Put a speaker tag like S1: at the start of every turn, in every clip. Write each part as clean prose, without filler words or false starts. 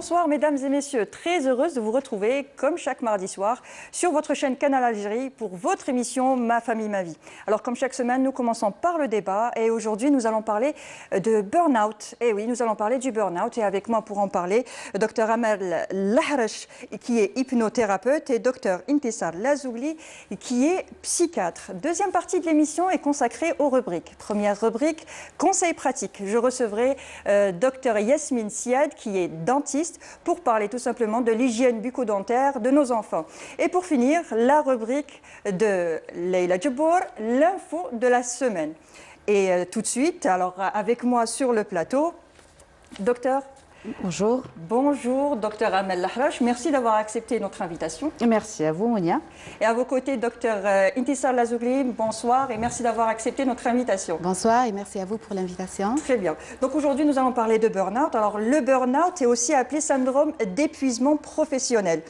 S1: Bonsoir mesdames et messieurs, très heureuse de vous retrouver comme chaque mardi soir sur votre chaîne Canal Algérie pour votre émission Ma famille, ma vie. Alors comme chaque semaine, nous commençons par le débat et aujourd'hui nous allons parler de burn-out. Et oui, nous allons parler du burn-out et avec moi pour en parler, Dr Amel Lahrache qui est hypnothérapeute et Dr Intissar Lazougli qui est psychiatre. Deuxième partie de l'émission est consacrée aux rubriques. Première rubrique, conseils pratiques. Je recevrai Dr Yasmine Siad qui est dentiste pour parler tout simplement de l'hygiène bucco-dentaire de nos enfants. Et pour finir, la rubrique de Leila Djebbour, l'info de la semaine. Et tout de suite, alors avec moi sur le plateau, docteur.
S2: Bonjour.
S1: Bonjour, docteur Amel Lahrache. Merci d'avoir accepté notre invitation.
S2: Merci à vous, Monia.
S1: Et à vos côtés, docteur Intissar Lazougli, bonsoir et merci d'avoir accepté notre invitation.
S2: Bonsoir et merci à vous pour l'invitation.
S1: Très bien. Donc aujourd'hui, nous allons parler de burn-out. Alors le burn-out est aussi appelé syndrome d'épuisement professionnel.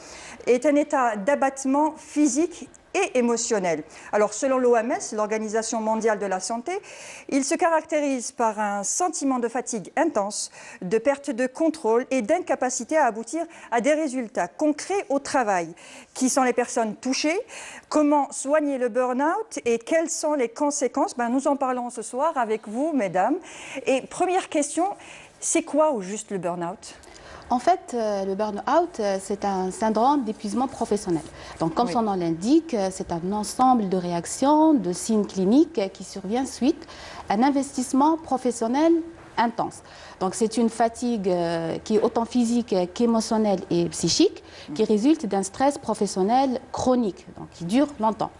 S1: Est un état d'abattement physique et émotionnel. Alors selon l'OMS, l'Organisation mondiale de la santé, il se caractérise par un sentiment de fatigue intense, de perte de contrôle et d'incapacité à aboutir à des résultats concrets au travail. Qui sont les personnes touchées? Comment soigner le burn-out et quelles sont les conséquences? Nous en parlons ce soir avec vous, mesdames. Et première question, c'est quoi au juste le burn-out?
S2: En fait, le burn-out, c'est un syndrome d'épuisement professionnel. Donc, comme son nom l'indique, c'est un ensemble de réactions, de signes cliniques qui survient suite à un investissement professionnel intense. Donc, c'est une fatigue qui est autant physique qu'émotionnelle et psychique, qui résulte d'un stress professionnel chronique, donc qui dure longtemps.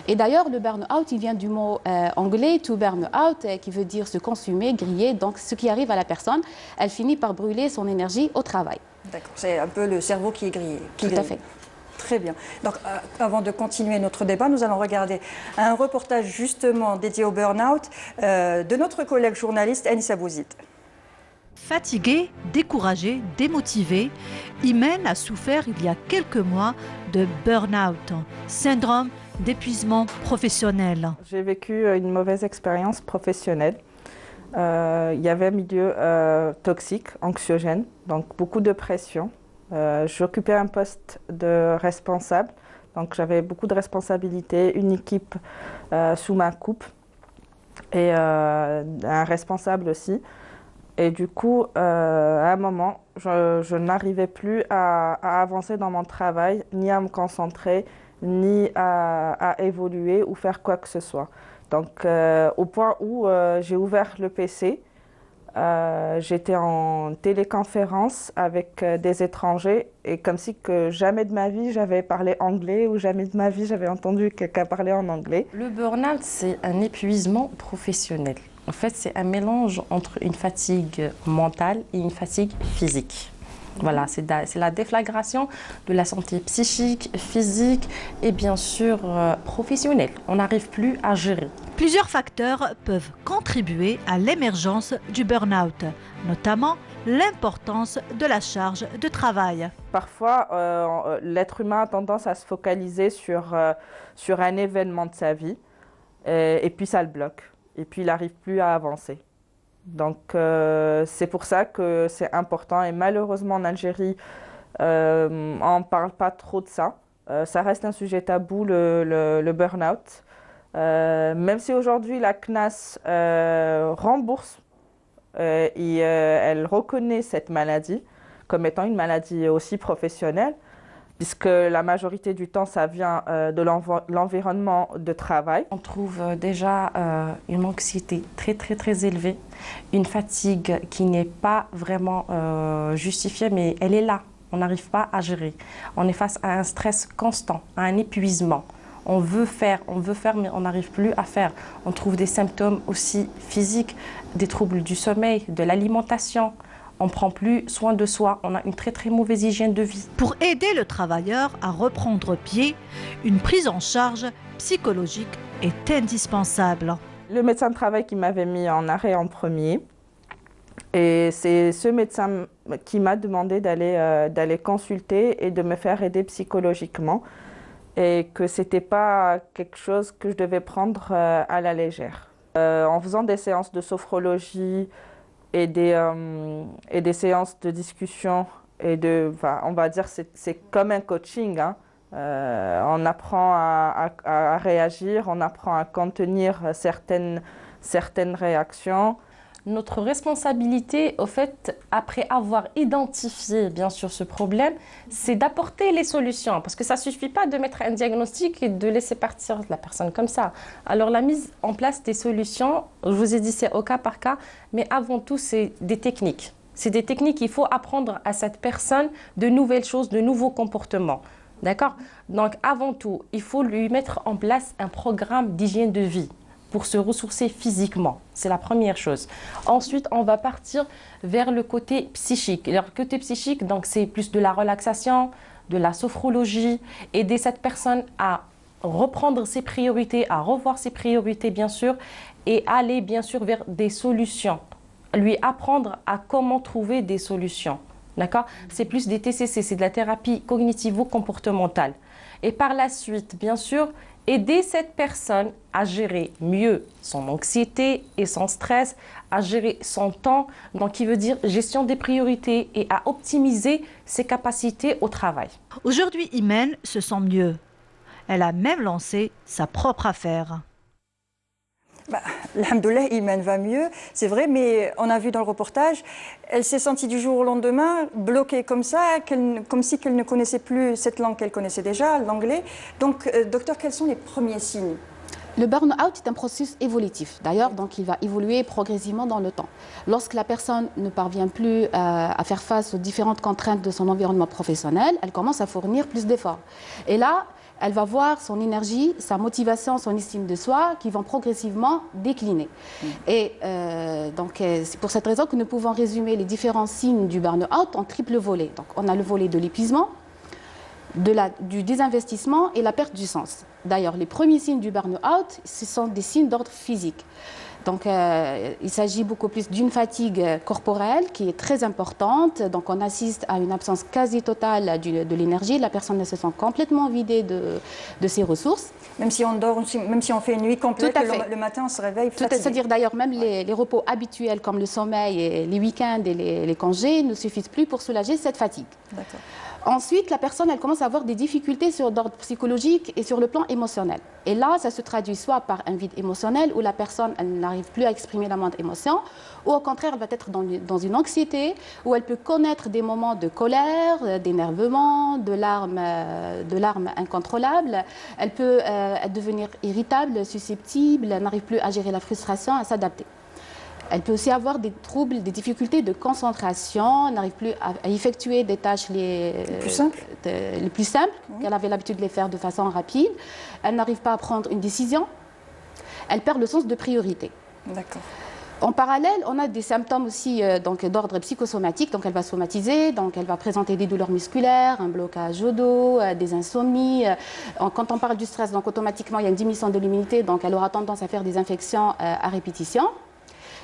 S2: Et d'ailleurs, le burn-out, il vient du mot anglais to burn out, qui veut dire se consumer, griller. Donc, ce qui arrive à la personne, elle finit par brûler son énergie au travail.
S1: D'accord, c'est un peu le cerveau qui est grillé.
S2: Tout à fait.
S1: Très bien. Donc, avant de continuer notre débat, nous allons regarder un reportage justement dédié au burn-out de notre collègue journaliste Anissa Bouzid.
S3: Fatigué, découragé, démotivé, Imen a souffert il y a quelques mois de burn-out, syndrome d'épuisement professionnel.
S4: J'ai vécu une mauvaise expérience professionnelle. Il y avait un milieu toxique, anxiogène, donc beaucoup de pression. J'occupais un poste de responsable, donc j'avais beaucoup de responsabilités, une équipe sous ma coupe et un responsable aussi. Et du coup, à un moment, je n'arrivais plus à avancer dans mon travail, ni à me concentrer, ni à évoluer ou faire quoi que ce soit. Donc, au point où j'ai ouvert le PC, j'étais en téléconférence avec des étrangers et comme si que jamais de ma vie j'avais parlé anglais ou jamais de ma vie j'avais entendu quelqu'un parler en anglais.
S5: Le burn-out, c'est un épuisement professionnel. En fait, c'est un mélange entre une fatigue mentale et une fatigue physique. Voilà, c'est la déflagration de la santé psychique, physique et bien sûr professionnelle. On n'arrive plus à gérer.
S3: Plusieurs facteurs peuvent contribuer à l'émergence du burn-out, notamment l'importance de la charge de travail.
S4: Parfois, l'être humain a tendance à se focaliser sur un événement de sa vie et puis ça le bloque. Et puis il n'arrive plus à avancer. Donc c'est pour ça que c'est important et malheureusement en Algérie, on ne parle pas trop de ça. Ça reste un sujet tabou, le burn-out. Même si aujourd'hui la CNAS rembourse et elle reconnaît cette maladie comme étant une maladie aussi professionnelle, puisque la majorité du temps, ça vient de l'environnement de travail.
S5: On trouve déjà une anxiété très élevée, une fatigue qui n'est pas vraiment justifiée, mais elle est là. On n'arrive pas à gérer. On est face à un stress constant, à un épuisement. On veut faire, mais on n'arrive plus à faire. On trouve des symptômes aussi physiques, des troubles du sommeil, de l'alimentation. On ne prend plus soin de soi, on a une très mauvaise hygiène de vie.
S3: Pour aider le travailleur à reprendre pied, une prise en charge psychologique est indispensable.
S4: Le médecin de travail qui m'avait mis en arrêt en premier, et c'est ce médecin qui m'a demandé d'aller consulter et de me faire aider psychologiquement, et que ce n'était pas quelque chose que je devais prendre à la légère. En faisant des séances de sophrologie, et des séances de discussion on va dire c'est comme un coaching, hein. On apprend à réagir, on apprend à contenir certaines réactions.
S5: Notre responsabilité, au fait, après avoir identifié bien sûr ce problème, c'est d'apporter les solutions. Parce que ça ne suffit pas de mettre un diagnostic et de laisser partir la personne comme ça. Alors la mise en place des solutions, je vous ai dit c'est au cas par cas, mais avant tout c'est des techniques. C'est des techniques, il faut apprendre à cette personne de nouvelles choses, de nouveaux comportements. D'accord? Donc avant tout, il faut lui mettre en place un programme d'hygiène de vie pour se ressourcer physiquement. C'est la première chose. Ensuite, on va partir vers le côté psychique. Le côté psychique, donc, c'est plus de la relaxation, de la sophrologie, aider cette personne à reprendre ses priorités, à revoir ses priorités, bien sûr, et aller, bien sûr, vers des solutions. Lui apprendre à comment trouver des solutions. D'accord? C'est plus des TCC, c'est de la thérapie cognitivo-comportementale. Et par la suite, bien sûr, aider cette personne à gérer mieux son anxiété et son stress, à gérer son temps, donc qui veut dire gestion des priorités et à optimiser ses capacités au travail.
S3: Aujourd'hui, Imen se sent mieux. Elle a même lancé sa propre affaire.
S1: Alhamdoulilah, Imen va mieux, c'est vrai, mais on a vu dans le reportage, elle s'est sentie du jour au lendemain bloquée comme ça, comme si qu'elle ne connaissait plus cette langue qu'elle connaissait déjà, l'anglais. Donc, docteur, quels sont les premiers signes?
S2: Le burn-out est un processus évolutif. D'ailleurs, donc, il va évoluer progressivement dans le temps. Lorsque la personne ne parvient plus à faire face aux différentes contraintes de son environnement professionnel, elle commence à fournir plus d'efforts. Et là, elle va voir son énergie, sa motivation, son estime de soi qui vont progressivement décliner. Et donc, c'est pour cette raison que nous pouvons résumer les différents signes du burn-out en triple volet. Donc, on a le volet de l'épuisement, du désinvestissement et la perte du sens. D'ailleurs, les premiers signes du burn-out, ce sont des signes d'ordre physique. Donc, il s'agit beaucoup plus d'une fatigue corporelle qui est très importante. Donc, on assiste à une absence quasi totale de l'énergie. La personne se sent complètement vidée de ses ressources.
S1: Même si on dort, même si on fait une nuit complète, le matin on se réveille fatigué.
S2: C'est-à-dire d'ailleurs même les repos habituels comme le sommeil et les week-ends et les congés ne suffisent plus pour soulager cette fatigue.
S1: D'accord.
S2: Ensuite, la personne, elle commence à avoir des difficultés sur l'ordre psychologique et sur le plan émotionnel. Et là, ça se traduit soit par un vide émotionnel où la personne n'arrive plus à exprimer la moindre émotion, ou au contraire, elle va être dans une anxiété où elle peut connaître des moments de colère, d'énervement, de larmes incontrôlables. Elle peut devenir irritable, susceptible, elle n'arrive plus à gérer la frustration, à s'adapter. Elle peut aussi avoir des troubles, des difficultés de concentration, elle n'arrive plus à effectuer des tâches les plus simples qu'elle avait l'habitude de les faire de façon rapide. Elle n'arrive pas à prendre une décision. Elle perd le sens de priorité.
S1: D'accord.
S2: En parallèle, on a des symptômes aussi d'ordre psychosomatique. Donc, elle va somatiser, donc elle va présenter des douleurs musculaires, un blocage au dos, des insomnies. Quand on parle du stress, donc automatiquement, il y a une diminution de l'immunité, donc elle aura tendance à faire des infections à répétition.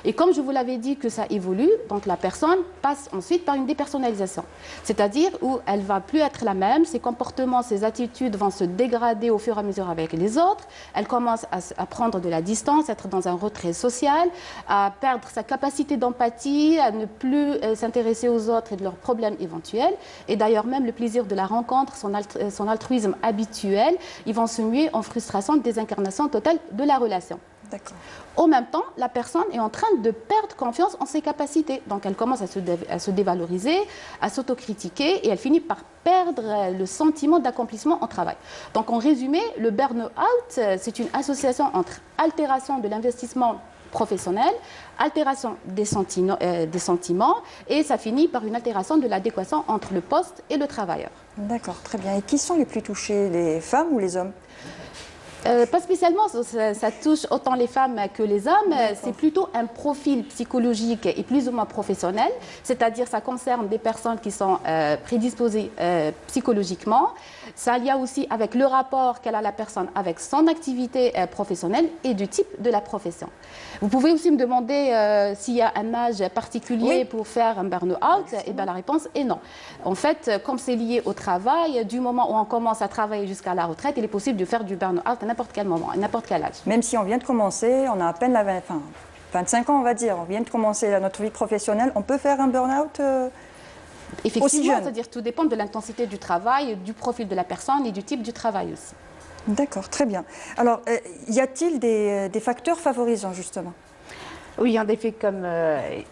S2: Et comme je vous l'avais dit que ça évolue, donc la personne passe ensuite par une dépersonnalisation. C'est-à-dire où elle ne va plus être la même, ses comportements, ses attitudes vont se dégrader au fur et à mesure avec les autres. Elle commence à prendre de la distance, à être dans un retrait social, à perdre sa capacité d'empathie, à ne plus s'intéresser aux autres et de leurs problèmes éventuels. Et d'ailleurs même le plaisir de la rencontre, son altruisme habituel, ils vont se muer en frustration, désincarnation totale de la relation. Au même temps, la personne est en train de perdre confiance en ses capacités. Donc, elle commence à se dévaloriser, à s'autocritiquer et elle finit par perdre le sentiment d'accomplissement en travail. Donc, en résumé, le burn-out, c'est une association entre altération de l'investissement professionnel, altération des sentiments et ça finit par une altération de l'adéquation entre le poste et le travailleur.
S1: D'accord, très bien. Et qui sont les plus touchés, les femmes ou les hommes ?
S2: Pas spécialement, ça touche autant les femmes que les hommes. C'est plutôt un profil psychologique et plus ou moins professionnel, c'est-à-dire ça concerne des personnes qui sont prédisposées psychologiquement. Ça y a aussi avec le rapport qu'elle a la personne avec son activité professionnelle et du type de la profession. Vous pouvez aussi me demander s'il y a un âge particulier pour faire un burn-out. Et bien la réponse est non. En fait, comme c'est lié au travail, du moment où on commence à travailler jusqu'à la retraite, il est possible de faire du burn-out à n'importe quel moment, à n'importe quel âge.
S1: Même si on vient de commencer, on a à peine 25 ans, on va dire, on vient de commencer notre vie professionnelle, on peut faire un burn-out
S2: Effectivement, c'est-à-dire tout dépend de l'intensité du travail, du profil de la personne et du type du travail aussi.
S1: D'accord, très bien. Alors, y a-t-il des facteurs favorisants, justement?
S2: Oui, en effet, comme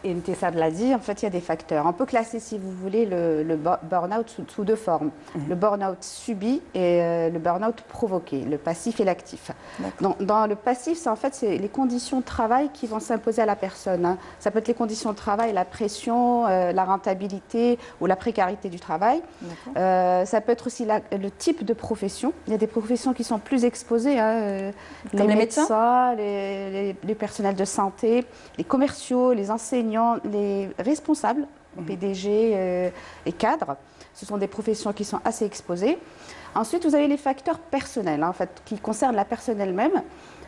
S2: Intessab l'a dit, en fait, il y a des facteurs. On peut classer, si vous voulez, le burn-out sous deux formes. Le burn-out subi et le burn-out provoqué, le passif et l'actif. Dans le passif, c'est en fait les conditions de travail qui vont s'imposer à la personne. Hein. Ça peut être les conditions de travail, la pression, la rentabilité ou la précarité du travail. Ça peut être aussi le type de profession. Il y a des professions qui sont plus exposées, hein,
S1: comme les médecins,
S2: les personnels de santé, les commerciaux, les enseignants, les responsables, PDG et cadres. Ce sont des professions qui sont assez exposées. Ensuite, vous avez les facteurs personnels, hein, en fait, qui concernent la personne elle-même.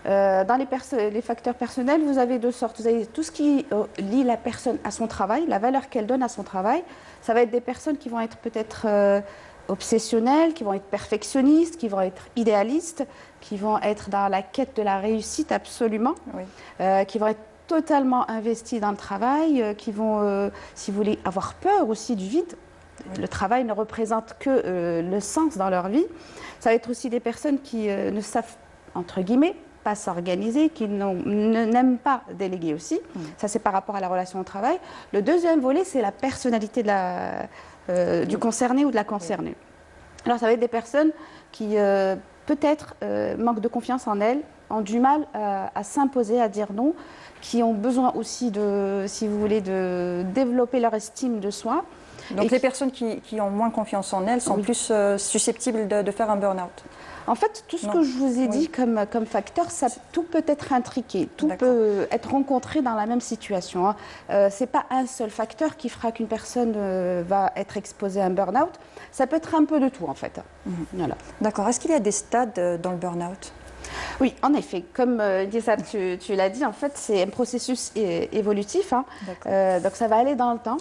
S2: Dans les facteurs personnels, vous avez deux sortes. Vous avez tout ce qui lie la personne à son travail, la valeur qu'elle donne à son travail. Ça va être des personnes qui vont être peut-être obsessionnelles, qui vont être perfectionnistes, qui vont être idéalistes, qui vont être dans la quête de la réussite absolument, qui vont être totalement investis dans le travail, qui vont, si vous voulez, avoir peur aussi du vide. Le travail ne représente que le sens dans leur vie. Ça va être aussi des personnes qui ne savent, entre guillemets, pas s'organiser, qui n'aiment pas déléguer aussi. Ça, c'est par rapport à la relation au travail. Le deuxième volet, c'est la personnalité du concerné ou de la concernée. Alors, ça va être des personnes qui, peut-être, manquent de confiance en elles, ont du mal à s'imposer, à dire non, qui ont besoin aussi de, si vous voulez, de développer leur estime de soi.
S1: Donc les personnes qui ont moins confiance en elles sont plus susceptibles de faire un burn-out.
S2: En fait, tout ce que je vous ai dit comme facteur, tout peut être intriqué, tout peut être rencontré dans la même situation. Hein. Ce n'est pas un seul facteur qui fera qu'une personne va être exposée à un burn-out. Ça peut être un peu de tout, en fait. Voilà.
S1: D'accord. Est-ce qu'il y a des stades dans le burn-out ?
S2: Oui, en effet. Comme Intessab, tu l'as dit, en fait, c'est un processus évolutif. Hein. Donc, ça va aller dans le temps.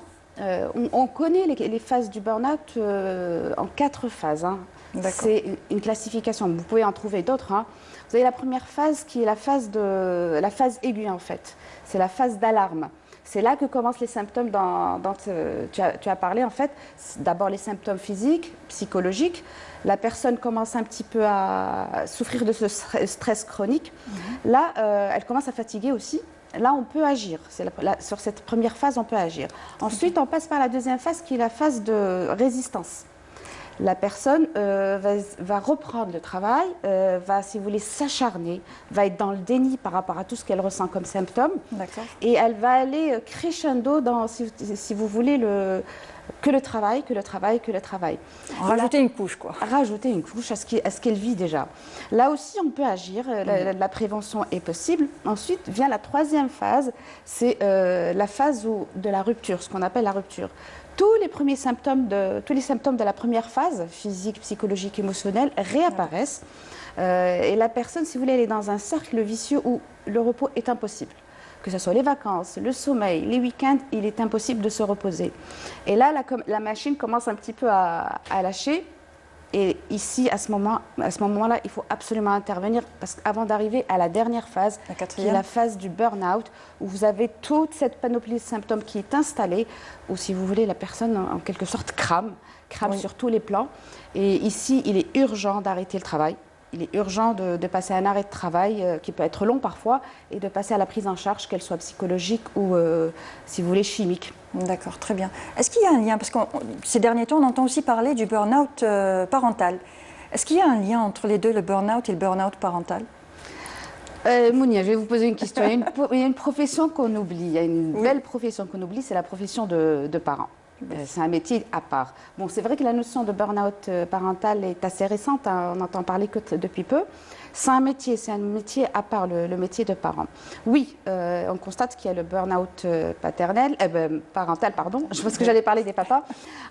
S2: On connaît les phases du burn-out en 4 phases. Hein. C'est une classification. Vous pouvez en trouver d'autres. Hein. Vous avez la première phase qui est la phase aiguë, en fait. C'est la phase d'alarme. C'est là que commencent les symptômes dont tu as parlé, en fait. D'abord les symptômes physiques, psychologiques. La personne commence un petit peu à souffrir de ce stress chronique. Là, elle commence à fatiguer aussi. Là, on peut agir. Sur cette première phase, on peut agir. Ensuite, on passe par la deuxième phase qui est la phase de résistance. La personne va reprendre le travail, va, si vous voulez, s'acharner, va être dans le déni par rapport à tout ce qu'elle ressent comme symptômes. Et elle va aller crescendo dans, si vous voulez, que le travail.
S1: Rajouter une couche, quoi.
S2: Rajouter une couche à ce qu'elle vit déjà. Là aussi, on peut agir. La prévention est possible. Ensuite, vient la troisième phase, c'est la phase de la rupture, ce qu'on appelle la rupture. Tous les symptômes de la première phase, physique, psychologique, émotionnelle, réapparaissent. Et la personne, si vous voulez, elle est dans un cercle vicieux où le repos est impossible. Que ce soit les vacances, le sommeil, les week-ends, il est impossible de se reposer. Et là, la machine commence un petit peu à lâcher. Et ici, à ce moment-là, il faut absolument intervenir parce qu'avant d'arriver à la dernière phase, qui est la phase du burn-out, où vous avez toute cette panoplie de symptômes qui est installée, où, si vous voulez, la personne, en quelque sorte, crame sur tous les plans. Et ici, il est urgent d'arrêter le travail. Il est urgent de passer à un arrêt de travail qui peut être long parfois et de passer à la prise en charge, qu'elle soit psychologique ou, si vous voulez, chimique.
S1: D'accord, très bien. Est-ce qu'il y a un lien, parce que ces derniers temps, on entend aussi parler du burn-out parental. Est-ce qu'il y a un lien entre les deux, le burn-out et le burn-out parental?
S2: Mounia, je vais vous poser une question. Il y a une profession qu'on oublie, il y a une belle profession qu'on oublie, c'est la profession de parents. C'est un métier à part. Bon, c'est vrai que la notion de burn-out parental est assez récente, hein, on n'entend parler que depuis peu. C'est un métier à part, le métier de parent. Oui, on constate qu'il y a le burn-out parental, pardon, je pense que j'allais parler des papas.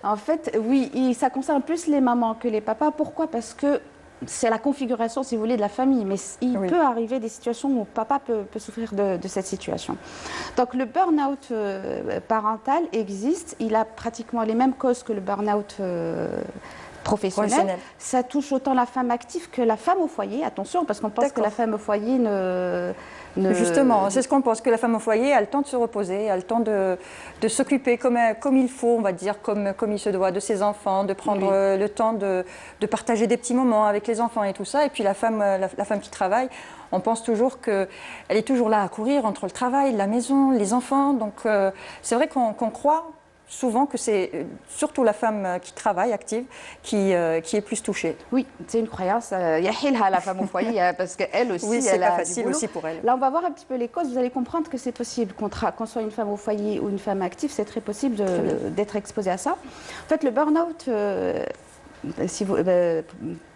S2: En fait, oui, ça concerne plus les mamans que les papas. Pourquoi? Parce que c'est la configuration, si vous voulez, de la famille. Mais il peut arriver des situations où papa peut souffrir de cette situation. Donc le burn-out parental existe. Il a pratiquement les mêmes causes que le burn-out professionnel. Ça touche autant la femme active que la femme au foyer. Attention, parce qu'on pense que la femme au foyer
S1: Justement, c'est ce qu'on pense, que la femme au foyer a le temps de se reposer, a le temps de s'occuper comme il faut, on va dire, comme il se doit, de ses enfants, de prendre le temps de partager des petits moments avec les enfants et tout ça. Et puis la femme qui travaille, on pense toujours qu'elle est toujours là à courir entre le travail, la maison, les enfants. Donc c'est vrai qu'on croit souvent que c'est surtout la femme qui travaille, active, qui est plus touchée.
S6: Oui, c'est une croyance. Yahilha, la femme au foyer, parce qu'elle aussi,
S1: oui,
S6: elle
S1: pas
S6: a
S1: facile
S6: du boulot.
S1: aussi pour elle.
S6: Là, on va voir un petit peu les causes. Vous allez comprendre que c'est possible, qu'on soit une femme au foyer ou une femme active, c'est très possible d'être exposée à ça. En fait, le burn-out, si vous...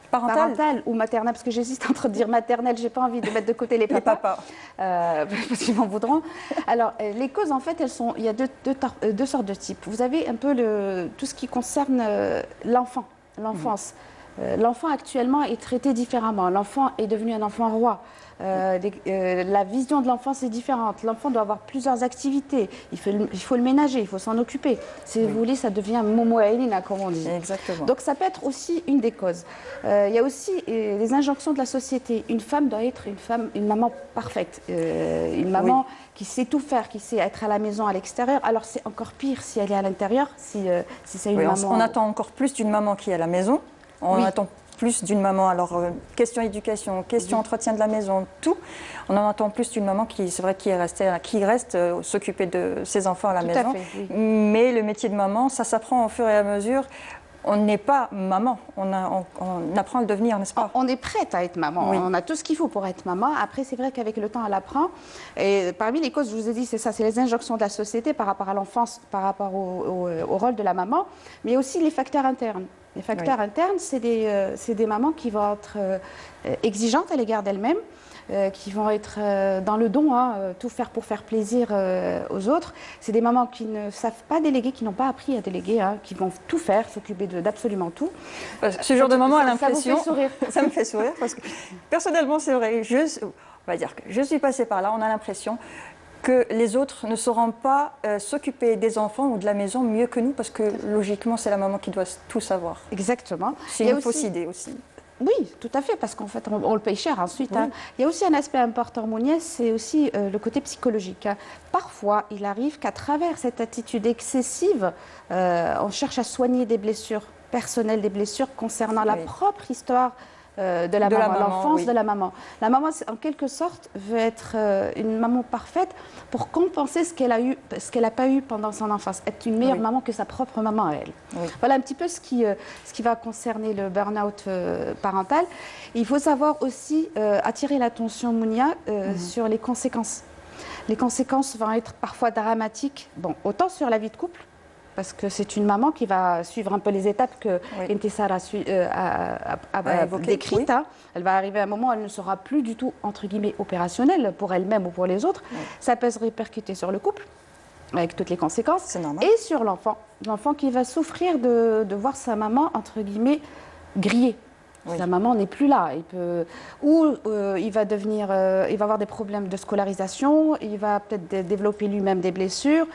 S6: parental ou maternel, parce que j'hésite entre dire maternelle, j'ai pas envie de mettre de côté les papas. Parce qu'ils m'en voudront. Alors, les causes, en fait, il y a deux sortes de types. Vous avez un peu tout ce qui concerne l'enfance. L'enfant actuellement est traité différemment. L'enfant est devenu un enfant roi. La vision de l'enfance est différente. L'enfant doit avoir plusieurs activités. Il faut le ménager, il faut s'en occuper. Si vous voulez, ça devient Momo Elina, comme on dit.
S1: Exactement.
S6: Donc ça peut être aussi une des causes. Il y a aussi les injonctions de la société. Une femme doit être une maman parfaite. Une maman qui sait tout faire, qui sait être à la maison, à l'extérieur. Alors c'est encore pire si elle est à l'intérieur, si c'est une maman...
S1: On attend encore plus d'une maman qui est à la maison. On attend plus d'une maman, alors question éducation, question entretien de la maison, tout. On en attend plus d'une maman qui reste s'occuper de ses enfants à la maison. Mais le métier de maman, ça s'apprend au fur et à mesure. On n'est pas maman, on apprend à le devenir, n'est-ce pas?
S6: On est prête à être maman, on a tout ce qu'il faut pour être maman. Après, c'est vrai qu'avec le temps, elle apprend. Et parmi les causes, je vous ai dit, c'est ça, c'est les injonctions de la société par rapport à l'enfance, par rapport au rôle de la maman, mais aussi les facteurs internes. Les facteurs internes, c'est des mamans qui vont être exigeantes à l'égard d'elles-mêmes, qui vont être dans le don, tout faire pour faire plaisir aux autres. C'est des mamans qui ne savent pas déléguer, qui n'ont pas appris à déléguer, qui vont tout faire, s'occuper d'absolument tout.
S1: Ce genre de maman a l'impression...
S6: Ça vous fait sourire.
S1: Ça me fait sourire parce que personnellement, c'est vrai, on va dire que je suis passée par là, on a l'impression que les autres ne sauront pas s'occuper des enfants ou de la maison mieux que nous, parce que logiquement, c'est la maman qui doit tout savoir.
S6: Exactement.
S1: C'est une fausse idée aussi.
S6: Oui, tout à fait, parce qu'en fait, on le paye cher ensuite. Il y a aussi un aspect important, Mouniès, c'est aussi le côté psychologique. Parfois, il arrive qu'à travers cette attitude excessive, on cherche à soigner des blessures personnelles, des blessures concernant la propre histoire de la maman, l'enfance de la maman. La maman, en quelque sorte, veut être une maman parfaite pour compenser ce qu'elle a eu, ce qu'elle n'a pas eu pendant son enfance. Être une meilleure maman que sa propre maman à elle. Voilà un petit peu ce qui va concerner le burn-out parental. Il faut savoir aussi attirer l'attention, Mounia, sur les conséquences. Les conséquences vont être parfois dramatiques, autant sur la vie de couple, parce que c'est une maman qui va suivre un peu les étapes que Intessar a décrites. Elle va arriver à un moment où elle ne sera plus du tout, entre guillemets, opérationnelle pour elle-même ou pour les autres. Ça peut se répercuter sur le couple, avec toutes les conséquences, et sur l'enfant. L'enfant qui va souffrir de voir sa maman, entre guillemets, grillée. Sa maman n'est plus là. Il va avoir des problèmes de scolarisation, il va peut-être développer lui-même des blessures,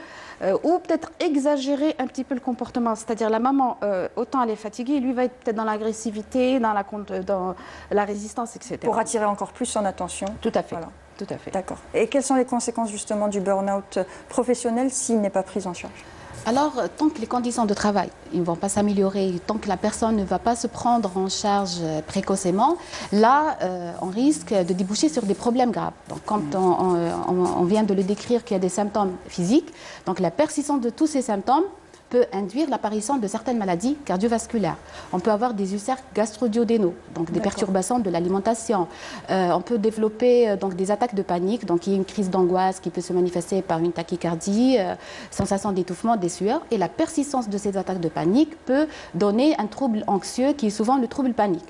S6: ou peut-être exagérer un petit peu le comportement. C'est-à-dire la maman, autant elle est fatiguée, lui va être peut-être dans l'agressivité, dans la résistance, etc.
S1: Pour attirer encore plus son attention.
S6: Tout à fait. Voilà. Tout à fait.
S1: D'accord. Et quelles sont les conséquences justement du burn-out professionnel s'il n'est pas pris en charge?
S2: Alors, tant que les conditions de travail ne vont pas s'améliorer, tant que la personne ne va pas se prendre en charge précocement, là, on risque de déboucher sur des problèmes graves. Donc, quand on vient de le décrire qu'il y a des symptômes physiques, donc la persistance de tous ces symptômes peut induire l'apparition de certaines maladies cardiovasculaires. On peut avoir des ulcères gastro-duodénaux, donc des perturbations de l'alimentation. On peut développer donc des attaques de panique, donc il y a une crise d'angoisse qui peut se manifester par une tachycardie, sensation d'étouffement, des sueurs. Et la persistance de ces attaques de panique peut donner un trouble anxieux qui est souvent le trouble panique.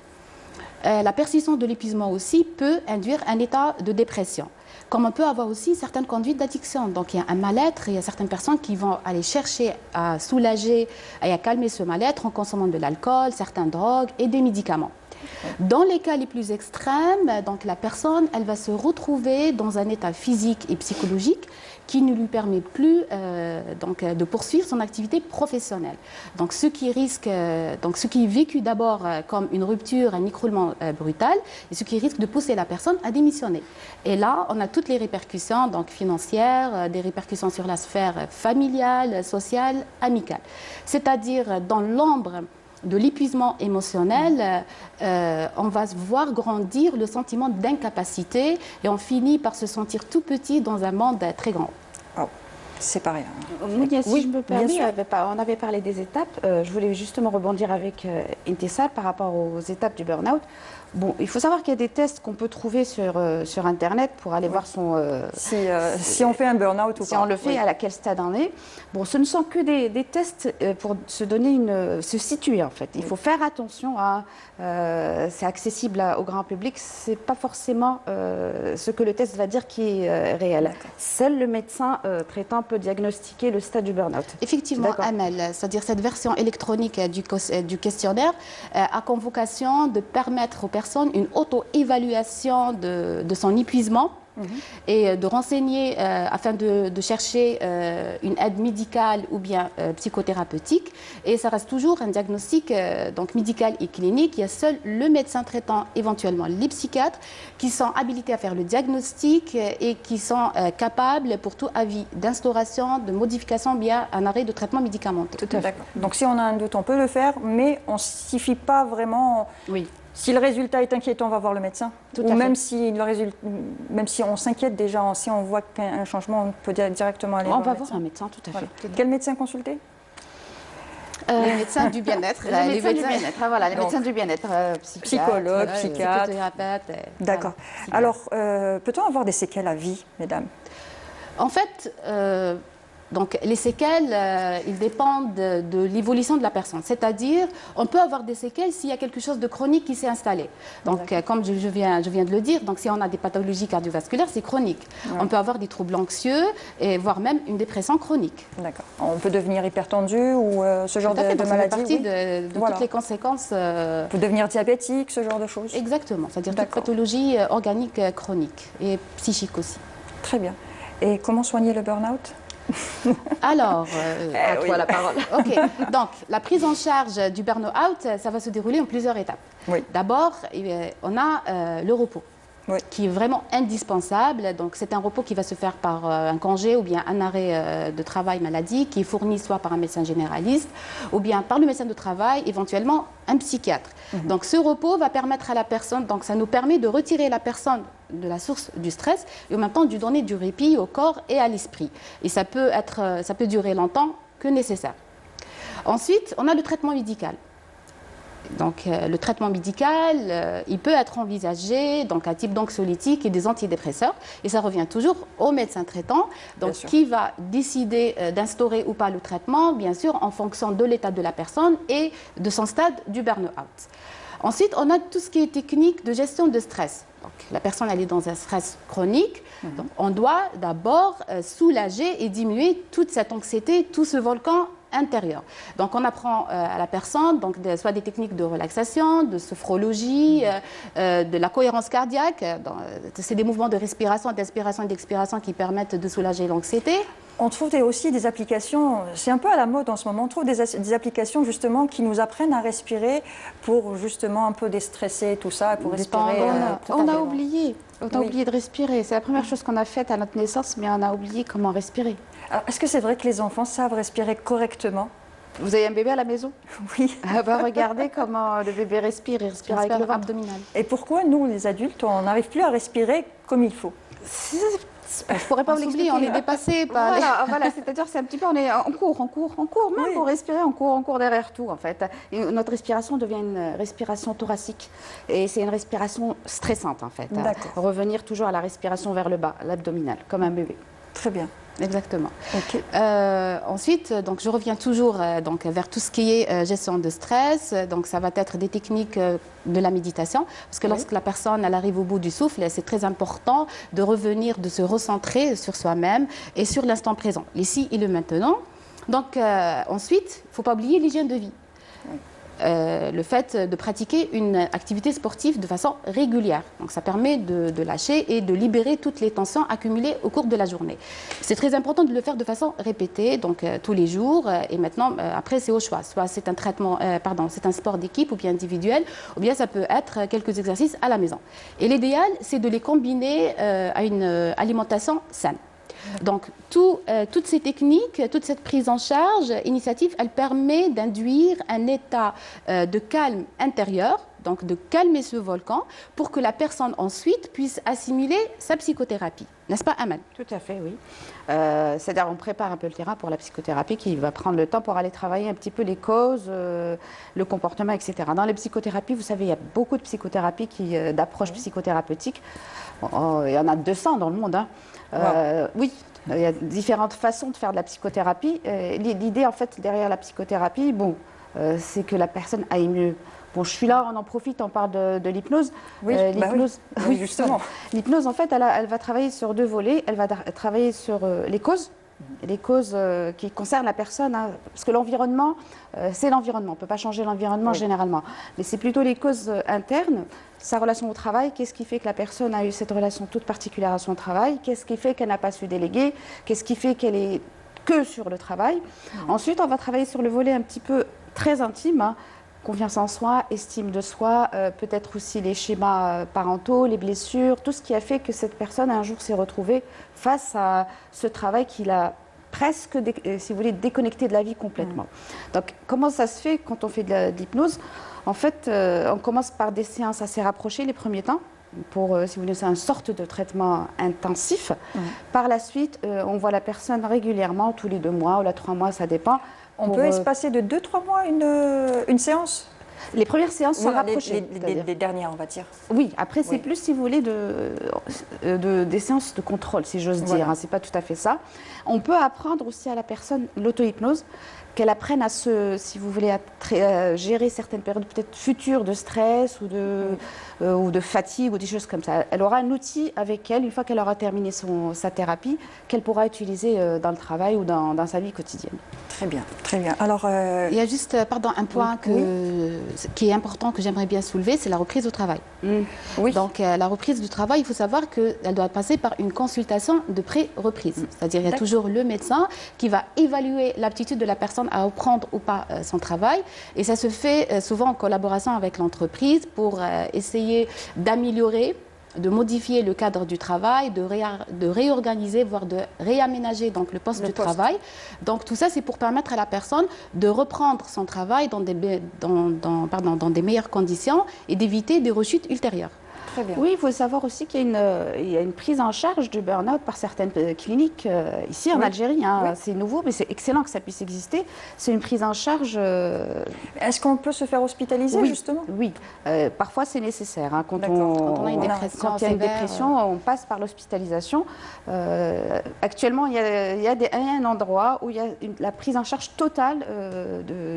S2: La persistance de l'épuisement aussi peut induire un état de dépression. Comme on peut avoir aussi certaines conduites d'addiction. Donc il y a un mal-être, il y a certaines personnes qui vont aller chercher à soulager et à calmer ce mal-être en consommant de l'alcool, certaines drogues et des médicaments. Dans les cas les plus extrêmes, donc la personne, elle va se retrouver dans un état physique et psychologique qui ne lui permet plus de poursuivre son activité professionnelle. Donc ce qui est vécu d'abord comme une rupture, un écroulement brutal, et ce qui risque de pousser la personne à démissionner. Et là, on a toutes les répercussions donc financières, des répercussions sur la sphère familiale, sociale, amicale. C'est-à-dire dans l'ombre de l'épuisement émotionnel, on va voir grandir le sentiment d'incapacité et on finit par se sentir tout petit dans un monde très grand.
S1: Oh, c'est pas rien.
S6: Mounia, si
S1: Oui,
S6: je me
S1: bien
S6: permets,
S1: sûr.
S6: on avait parlé des étapes. Je voulais justement rebondir avec Intessar par rapport aux étapes du burn-out. Bon, il faut savoir qu'il y a des tests qu'on peut trouver sur Internet pour aller voir son...
S1: Si on fait un burn-out ou
S6: si
S1: pas.
S6: on le fait,
S1: Oui.
S6: à quel stade on est. Bon, ce ne sont que des tests pour se situer en fait. Il faut faire attention à... c'est accessible au grand public, c'est pas forcément ce que le test va dire qui est réel. Seul le médecin traitant peut diagnostiquer le stade du burn-out.
S2: Effectivement,
S6: D'accord.
S2: Amel, c'est-à-dire cette version électronique du questionnaire a comme vocation de permettre aux personnes une auto-évaluation de son épuisement et de renseigner afin de chercher une aide médicale ou bien psychothérapeutique. Et ça reste toujours un diagnostic donc médical et clinique. Il y a seul le médecin traitant, éventuellement les psychiatres, qui sont habilités à faire le diagnostic et qui sont capables pour tout avis d'instauration, de modification, bien un arrêt de traitement médicamenteux.
S6: Tout à fait.
S1: D'accord. Donc si on a un doute, on peut le faire, mais on ne s'y fie pas vraiment.
S2: Oui.
S1: Si le résultat est inquiétant, on va voir le médecin.
S6: Tout
S1: Ou
S6: à
S1: même
S6: fait.
S1: même si on s'inquiète déjà, si on voit qu'un changement, on peut directement aller
S6: On
S1: voir
S6: va
S1: le
S6: voir un médecin, tout à
S1: Voilà.
S6: fait.
S1: Quel médecin consulter?
S2: Les médecins du bien-être.
S6: Les médecins du bien-être, voilà, les
S1: Donc,
S6: médecins du bien-être,
S1: psychologue, psychiatre.
S2: psychothérapeute.
S1: D'accord. Alors, peut-on avoir des séquelles à vie, mesdames?
S2: En fait, donc les séquelles, ils dépendent de l'évolution de la personne. C'est-à-dire, on peut avoir des séquelles s'il y a quelque chose de chronique qui s'est installé. Donc, comme je viens de le dire, donc si on a des pathologies cardiovasculaires, c'est chronique.
S1: Ouais.
S2: On peut avoir des troubles anxieux et voire même une dépression chronique.
S1: D'accord. On peut devenir hypertendu ou ce genre
S2: Tout à fait,
S1: de
S2: donc ça fait
S1: maladie.
S2: partie
S1: Oui.
S2: de
S1: Voilà.
S2: toutes les conséquences.
S1: On peut devenir diabétique, ce genre de choses.
S2: Exactement, c'est-à-dire toute
S1: D'accord.
S2: pathologie organique chronique et psychique aussi.
S1: Très bien. Et comment soigner le burn-out?
S2: Alors,
S6: À toi la parole.
S2: ok, donc la prise en charge du burn-out, ça va se dérouler en plusieurs étapes.
S1: Oui.
S2: D'abord, on a le repos.
S1: Oui.
S2: Qui est vraiment indispensable. Donc, c'est un repos qui va se faire par un congé ou bien un arrêt de travail maladie qui est fourni soit par un médecin généraliste ou bien par le médecin de travail, éventuellement un psychiatre. Donc, ce repos va permettre à la personne, donc ça nous permet de retirer la personne de la source du stress et en même temps de lui donner du répit au corps et à l'esprit. Et ça peut durer longtemps que nécessaire. Ensuite, on a le traitement médical. Donc, le traitement médical, il peut être envisagé donc un type d'anxiolytique et des antidépresseurs. Et ça revient toujours au médecin traitant, donc qui va décider d'instaurer ou pas le traitement, bien sûr, en fonction de l'état de la personne et de son stade du burn-out. Ensuite, on a tout ce qui est technique de gestion de stress. Donc, la personne elle est dans un stress chronique. Donc, on doit d'abord soulager et diminuer toute cette anxiété, tout ce volcan intérieur. Donc, on apprend à la personne donc, soit des techniques de relaxation, de sophrologie, de la cohérence cardiaque. C'est des mouvements de respiration, d'inspiration et d'expiration qui permettent de soulager l'anxiété.
S1: On trouve aussi des applications, c'est un peu à la mode en ce moment, on trouve des applications justement qui nous apprennent à respirer pour justement un peu déstresser tout ça, pour respirer.
S6: On a oublié de respirer. C'est la première chose qu'on a faite à notre naissance, mais on a oublié comment respirer.
S1: Alors, est-ce que c'est vrai que les enfants savent respirer correctement?
S6: Vous avez un bébé à la maison?
S1: Oui.
S6: Regardez comment le bébé respire, il respire avec le ventre.
S2: abdominal.
S1: Et pourquoi nous, les adultes, on n'arrive plus à respirer comme il faut?
S6: Je ne pourrais pas vous l'expliquer.
S2: On est dépassé par...
S6: Voilà, c'est-à-dire c'est un petit peu, on court, même
S1: Oui.
S6: pour respirer, on court derrière tout en fait. Et notre respiration devient une respiration thoracique et c'est une respiration stressante en fait.
S1: D'accord.
S6: Revenir toujours à la respiration vers le bas, l'abdominal, comme un bébé.
S1: Très bien.
S2: Exactement.
S1: Ok.
S2: Ensuite, donc, je reviens toujours donc, vers tout ce qui est gestion de stress. Donc, ça va être des techniques de la méditation. Parce que lorsque la personne elle arrive au bout du souffle, c'est très important de revenir, de se recentrer sur soi-même et sur l'instant présent, l'ici et le maintenant. Donc, ensuite, il ne faut pas oublier l'hygiène de vie. le fait de pratiquer une activité sportive de façon régulière. Donc ça permet de lâcher et de libérer toutes les tensions accumulées au cours de la journée. C'est très important de le faire de façon répétée, donc tous les jours. Et maintenant, après, c'est au choix. Soit c'est un traitement, c'est un sport d'équipe ou bien individuel, ou bien ça peut être quelques exercices à la maison. Et l'idéal, c'est de les combiner à une alimentation saine. Donc, toutes ces techniques, toute cette prise en charge, initiative, elle permet d'induire un état de calme intérieur, donc de calmer ce volcan, pour que la personne ensuite puisse assimiler sa psychothérapie. N'est-ce pas, Amal?
S6: Tout à fait, oui. C'est-à-dire on prépare un peu le terrain pour la psychothérapie qui va prendre le temps pour aller travailler un petit peu les causes, le comportement, etc. Dans les psychothérapies, vous savez, il y a beaucoup de psychothérapies, d'approches psychothérapeutiques. Il y en a 200 dans le monde. Hein. Oui, il y a différentes façons de faire de la psychothérapie. L'idée, en fait, derrière la psychothérapie, c'est que la personne aille mieux. Bon, je suis là, on en profite, on parle de l'hypnose.
S1: Oui,
S6: l'hypnose,
S1: oui, justement.
S6: L'hypnose, en fait, elle va travailler sur 2 volets. Elle va travailler sur les causes qui concernent la personne. Hein, parce que l'environnement, c'est l'environnement. On ne peut pas changer l'environnement généralement. Mais c'est plutôt les causes internes. Sa relation au travail, qu'est-ce qui fait que la personne a eu cette relation toute particulière à son travail? Qu'est-ce qui fait qu'elle n'a pas su déléguer? Qu'est-ce qui fait qu'elle est que sur le travail? Ensuite, on va travailler sur le volet un petit peu très intime, hein, confiance en soi, estime de soi, peut-être aussi les schémas parentaux, les blessures, tout ce qui a fait que cette personne un jour s'est retrouvée face à ce travail qu'il a presque, si vous voulez, déconnecté de la vie complètement. Donc, comment ça se fait quand on fait de l'hypnose? En fait, on commence par des séances assez rapprochées les premiers temps. Si vous voulez, c'est une sorte de traitement intensif. Par la suite, on voit la personne régulièrement, tous les 2 mois ou les 3 mois, ça dépend.
S1: On peut espacer de 2-3 mois une séance?
S6: Les premières séances sont rapprochées.
S1: Les dernières, on va dire.
S6: Oui, après, c'est plus, si vous voulez, des séances de contrôle, si j'ose dire. Hein, c'est pas tout à fait ça. On peut apprendre aussi à la personne l'auto-hypnose, qu'elle apprenne à si vous voulez, à gérer certaines périodes peut-être futures de stress ou de fatigue ou des choses comme ça. Elle aura un outil avec elle, une fois qu'elle aura terminé sa thérapie, qu'elle pourra utiliser dans le travail ou dans sa vie quotidienne.
S1: Très bien, très bien. Alors,
S2: il y a juste, un point qui est important que j'aimerais bien soulever, c'est la reprise au travail.
S6: Oui.
S2: Donc, la reprise du travail, il faut savoir qu'elle doit passer par une consultation de pré-reprise. C'est-à-dire, il y a toujours le médecin qui va évaluer l'aptitude de la personne à reprendre ou pas son travail. Et ça se fait souvent en collaboration avec l'entreprise pour essayer d'améliorer, de modifier le cadre du travail, de réorganiser, voire de réaménager donc, le poste de travail. Donc tout ça, c'est pour permettre à la personne de reprendre son travail dans des meilleures conditions et d'éviter des rechutes ultérieures.
S1: Très bien.
S6: Oui, il faut savoir aussi qu'il y a une prise en charge du burn-out par certaines cliniques ici en Algérie. Hein. C'est nouveau, mais c'est excellent que ça puisse exister. C'est une prise en charge.
S1: Est-ce qu'on peut se faire hospitaliser, justement?
S6: Oui, parfois c'est nécessaire. Hein. Quand
S2: on a une dépression,
S6: quand il y a une dépression, on passe par l'hospitalisation. Actuellement, il y a un endroit où il y a la prise en charge totale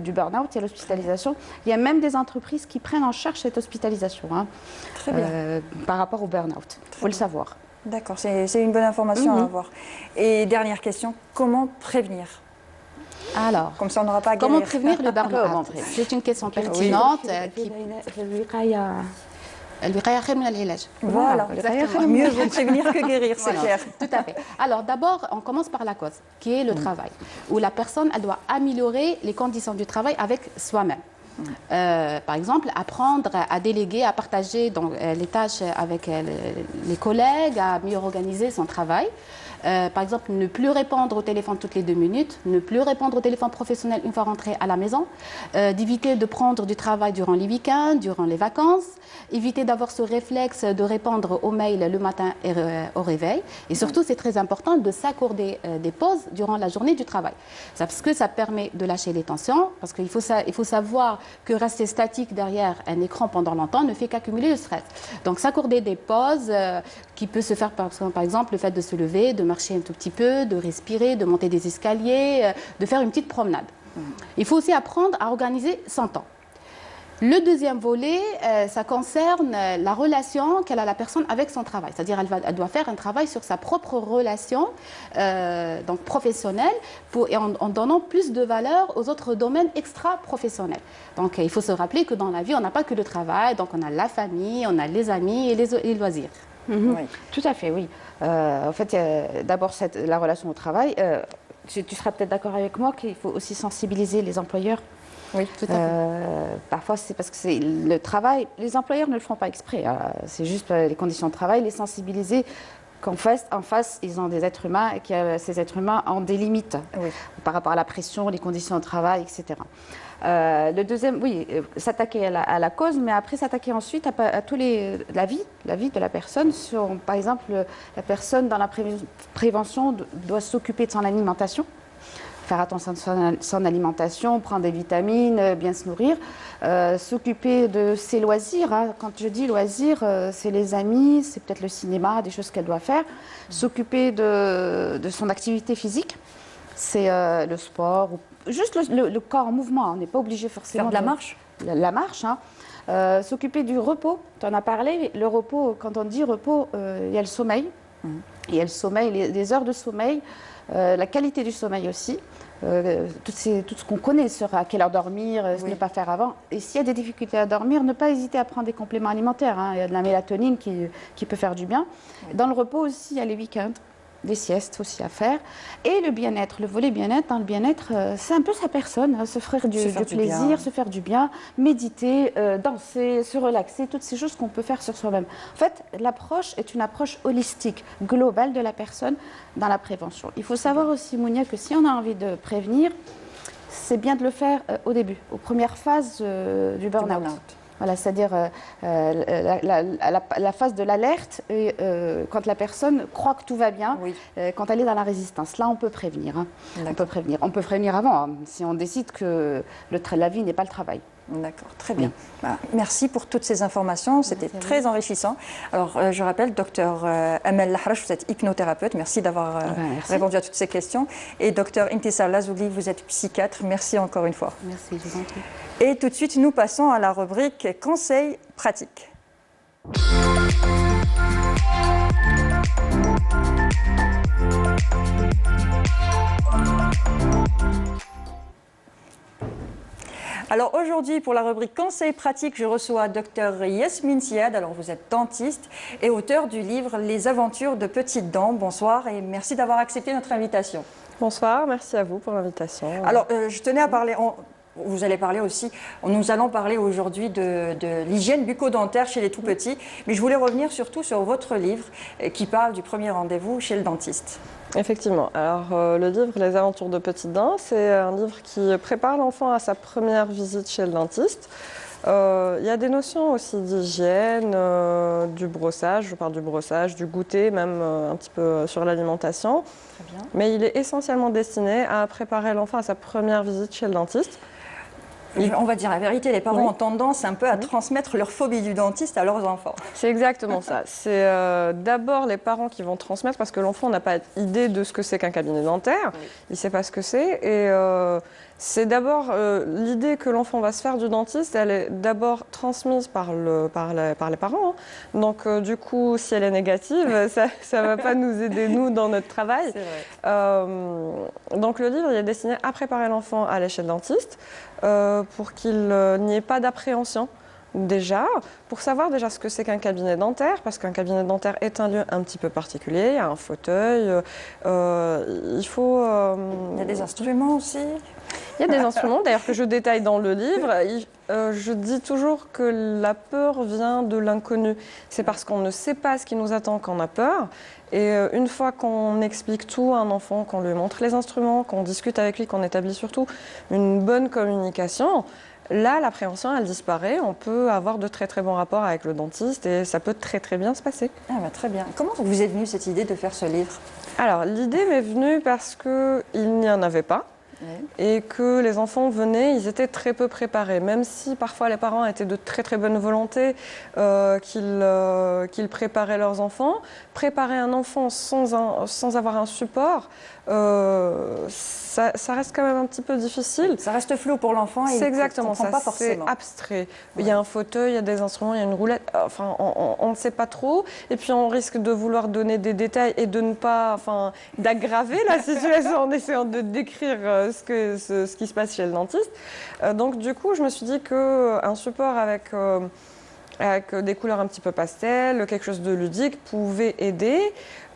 S6: du burn-out, il y a l'hospitalisation. Il y a même des entreprises qui prennent en charge cette hospitalisation. Hein.
S1: Très bien.
S6: Par rapport au burn-out. Il faut le savoir.
S1: D'accord, c'est une bonne information à avoir. Et dernière question, comment prévenir?
S2: Alors,
S1: comme ça, on n'aura pas à guérir.
S2: Comment prévenir le burn-out? C'est une question pertinente.
S1: Voilà, mieux vaut prévenir que guérir, c'est clair.
S2: Tout à fait. Alors d'abord, on commence par la cause, qui est le travail, où la personne elle doit améliorer les conditions du travail avec soi-même. Par exemple, apprendre à déléguer, à partager les tâches avec les collègues, à mieux organiser son travail. Par exemple, ne plus répondre au téléphone toutes les 2 minutes, ne plus répondre au téléphone professionnel une fois rentré à la maison, d'éviter de prendre du travail durant les week-ends, durant les vacances, éviter d'avoir ce réflexe de répondre aux mails le matin et au réveil. Et surtout, c'est très important de s'accorder des pauses durant la journée du travail. Parce que ça permet de lâcher les tensions, parce qu'il faut savoir que rester statique derrière un écran pendant longtemps ne fait qu'accumuler le stress. Donc, s'accorder des pauses qui peut se faire par exemple le fait de se lever, de marcher un tout petit peu, de respirer, de monter des escaliers, de faire une petite promenade. Il faut aussi apprendre à organiser son temps. Le deuxième volet, ça concerne la relation qu'elle a la personne avec son travail. C'est-à-dire elle doit faire un travail sur sa propre relation donc professionnelle et en donnant plus de valeur aux autres domaines extra-professionnels. Donc il faut se rappeler que dans la vie, on n'a pas que le travail, donc on a la famille, on a les amis et les loisirs.
S6: Oui. Tout à fait, oui. En fait, d'abord la relation au travail. Tu seras peut-être d'accord avec moi qu'il faut aussi sensibiliser les employeurs.
S2: Oui, tout à fait.
S6: Parfois, c'est parce que c'est le travail, les employeurs ne le font pas exprès. Hein. C'est juste les conditions de travail, les sensibiliser qu'en face, ils ont des êtres humains et que ces êtres humains ont des limites par rapport à la pression, les conditions de travail, etc. Le deuxième, oui, s'attaquer à la cause, mais après s'attaquer ensuite à la vie de la personne. Par exemple, la personne dans la prévention doit s'occuper de son alimentation. Faire attention à son alimentation, prendre des vitamines, bien se nourrir, s'occuper de ses loisirs. Hein. Quand je dis loisirs, c'est les amis, c'est peut-être le cinéma, des choses qu'elle doit faire. S'occuper de son activité physique, c'est le sport, ou juste le corps en mouvement. On n'est pas obligé forcément
S1: faire de la marche.
S6: La marche, hein. S'occuper du repos, tu en as parlé. Le repos, quand on dit repos, il y a le sommeil. Il y a le sommeil, les heures de sommeil, la qualité du sommeil aussi. Tout ce qu'on connaît sur à quelle heure dormir, ne pas faire avant. Et s'il y a des difficultés à dormir, ne pas hésiter à prendre des compléments alimentaires. Hein. Il y a de la mélatonine qui peut faire du bien. Dans le repos aussi, il y a les week-ends, des siestes aussi à faire. Et le bien-être, le volet bien-être, dans le bien-être, c'est un peu sa personne, hein, se faire du plaisir, se faire du bien, méditer, danser, se relaxer, toutes ces choses qu'on peut faire sur soi-même. En fait, l'approche est une approche holistique, globale de la personne dans la prévention. Il faut savoir aussi, Mounia, que si on a envie de prévenir, c'est bien de le faire au début, aux premières phases du burn-out. Voilà, c'est-à-dire la phase de l'alerte, quand la personne croit que tout va bien, quand elle est dans la résistance. Là, on peut prévenir. Hein. On peut prévenir avant, hein, si on décide que la vie n'est pas le travail.
S1: D'accord, très bien. Bah, merci pour toutes ces informations, c'était très enrichissant. Alors, je rappelle, docteur Amel Lahrache, vous êtes hypnothérapeute, merci d'avoir répondu à toutes ces questions. Et docteur Intisar Lazouli, vous êtes psychiatre, merci encore une fois.
S2: Merci, je vous en prie.
S1: Et tout de suite, nous passons à la rubrique conseils pratiques. Alors aujourd'hui, pour la rubrique conseils pratiques, je reçois Dr Yasmine Siad. Alors vous êtes dentiste et auteur du livre Les aventures de Petites Dents. Bonsoir et merci d'avoir accepté notre invitation.
S7: Bonsoir, merci à vous pour l'invitation.
S1: Alors je tenais à parler... Vous allez parler aussi, nous allons parler aujourd'hui de l'hygiène bucco-dentaire chez les tout-petits, mais je voulais revenir surtout sur votre livre qui parle du premier rendez-vous chez le dentiste.
S7: Effectivement, alors le livre Les aventures de Petites Dents, c'est un livre qui prépare l'enfant à sa première visite chez le dentiste. Il y a des notions aussi d'hygiène, du brossage, je parle du brossage, du goûter, même un petit peu sur l'alimentation. Mais il est essentiellement destiné à préparer l'enfant à sa première visite chez le dentiste.
S1: On va dire la vérité, les parents ont tendance un peu à transmettre leur phobie du dentiste à leurs enfants.
S7: C'est exactement ça. C'est d'abord les parents qui vont transmettre parce que l'enfant n'a pas idée de ce que c'est qu'un cabinet dentaire. Il ne sait pas ce que c'est. Et c'est d'abord l'idée que l'enfant va se faire du dentiste, elle est d'abord transmise par les parents. Hein. Donc du coup, si elle est négative, ça ne va pas nous aider, nous, dans notre travail. Donc le livre il est destiné à préparer l'enfant à aller chez le dentiste. Pour qu'il n'y ait pas d'appréhension déjà, pour savoir déjà ce que c'est qu'un cabinet dentaire, parce qu'un cabinet dentaire est un lieu un petit peu particulier, il y a un fauteuil, il faut...
S1: Il y a des instruments aussi.
S7: Il y a des instruments, d'ailleurs, que je détaille dans le livre. Je dis toujours que la peur vient de l'inconnu. C'est parce qu'on ne sait pas ce qui nous attend qu'on a peur. Et une fois qu'on explique tout à un enfant, qu'on lui montre les instruments, qu'on discute avec lui, qu'on établit surtout une bonne communication, là, l'appréhension, elle disparaît. On peut avoir de très très bons rapports avec le dentiste et ça peut très très bien se passer.
S1: Ah bah, très bien. Comment vous est venue cette idée de faire ce livre?
S7: Alors, l'idée m'est venue parce qu'il n'y en avait pas. Et que les enfants venaient, ils étaient très peu préparés. Même si parfois les parents étaient de très très bonne volonté, qu'ils préparaient leurs enfants. Préparer un enfant sans avoir un support, ça reste quand même un petit peu difficile.
S1: Ça reste flou pour l'enfant et
S7: C'est
S1: il ne
S7: exactement
S1: comprend
S7: ça,
S1: pas
S7: c'est
S1: forcément.
S7: abstrait. Il y a un fauteuil, il y a des instruments, il y a une roulette, enfin on ne sait pas trop. Et puis on risque de vouloir donner des détails et de ne pas, enfin d'aggraver la situation en essayant de décrire ce qui se passe chez le dentiste. Donc du coup, je me suis dit qu'un support avec des couleurs un petit peu pastel, quelque chose de ludique, pouvait aider.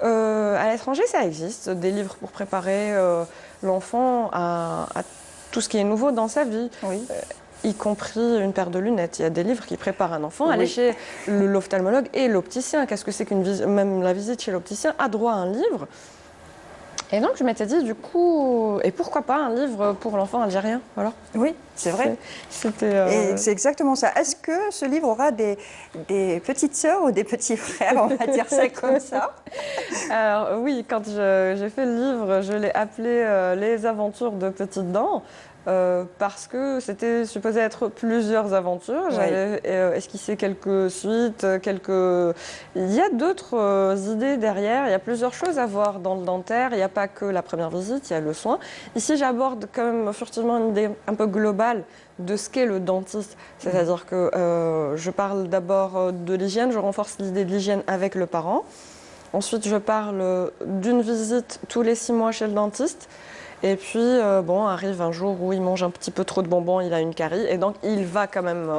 S7: À l'étranger, ça existe, des livres pour préparer l'enfant à tout ce qui est nouveau dans sa vie.
S1: Oui.
S7: Y compris une paire de lunettes. Il y a des livres qui préparent un enfant à aller chez l'ophtalmologue et l'opticien. Qu'est-ce que c'est qu'une visite? Même la visite chez l'opticien a droit à un livre. Et donc, je m'étais dit, du coup, et pourquoi pas un livre pour l'enfant algérien? Voilà.
S1: Oui, c'est vrai.
S7: C'était.
S1: Et c'est exactement ça. Est-ce que ce livre aura des petites sœurs ou des petits frères? On va dire ça comme ça.
S7: Alors, oui, quand j'ai fait le livre, je l'ai appelé Les aventures de Petite Dent. Parce que c'était supposé être plusieurs aventures. J'avais esquissé quelques suites, Il y a d'autres idées derrière. Il y a plusieurs choses à voir dans le dentaire. Il n'y a pas que la première visite, il y a le soin. Ici, j'aborde quand même furtivement une idée un peu globale de ce qu'est le dentiste. C'est-à-dire que je parle d'abord de l'hygiène. Je renforce l'idée de l'hygiène avec le parent. Ensuite, je parle d'une visite tous les 6 mois chez le dentiste. Et puis, arrive un jour où il mange un petit peu trop de bonbons, il a une carie, et donc il va quand même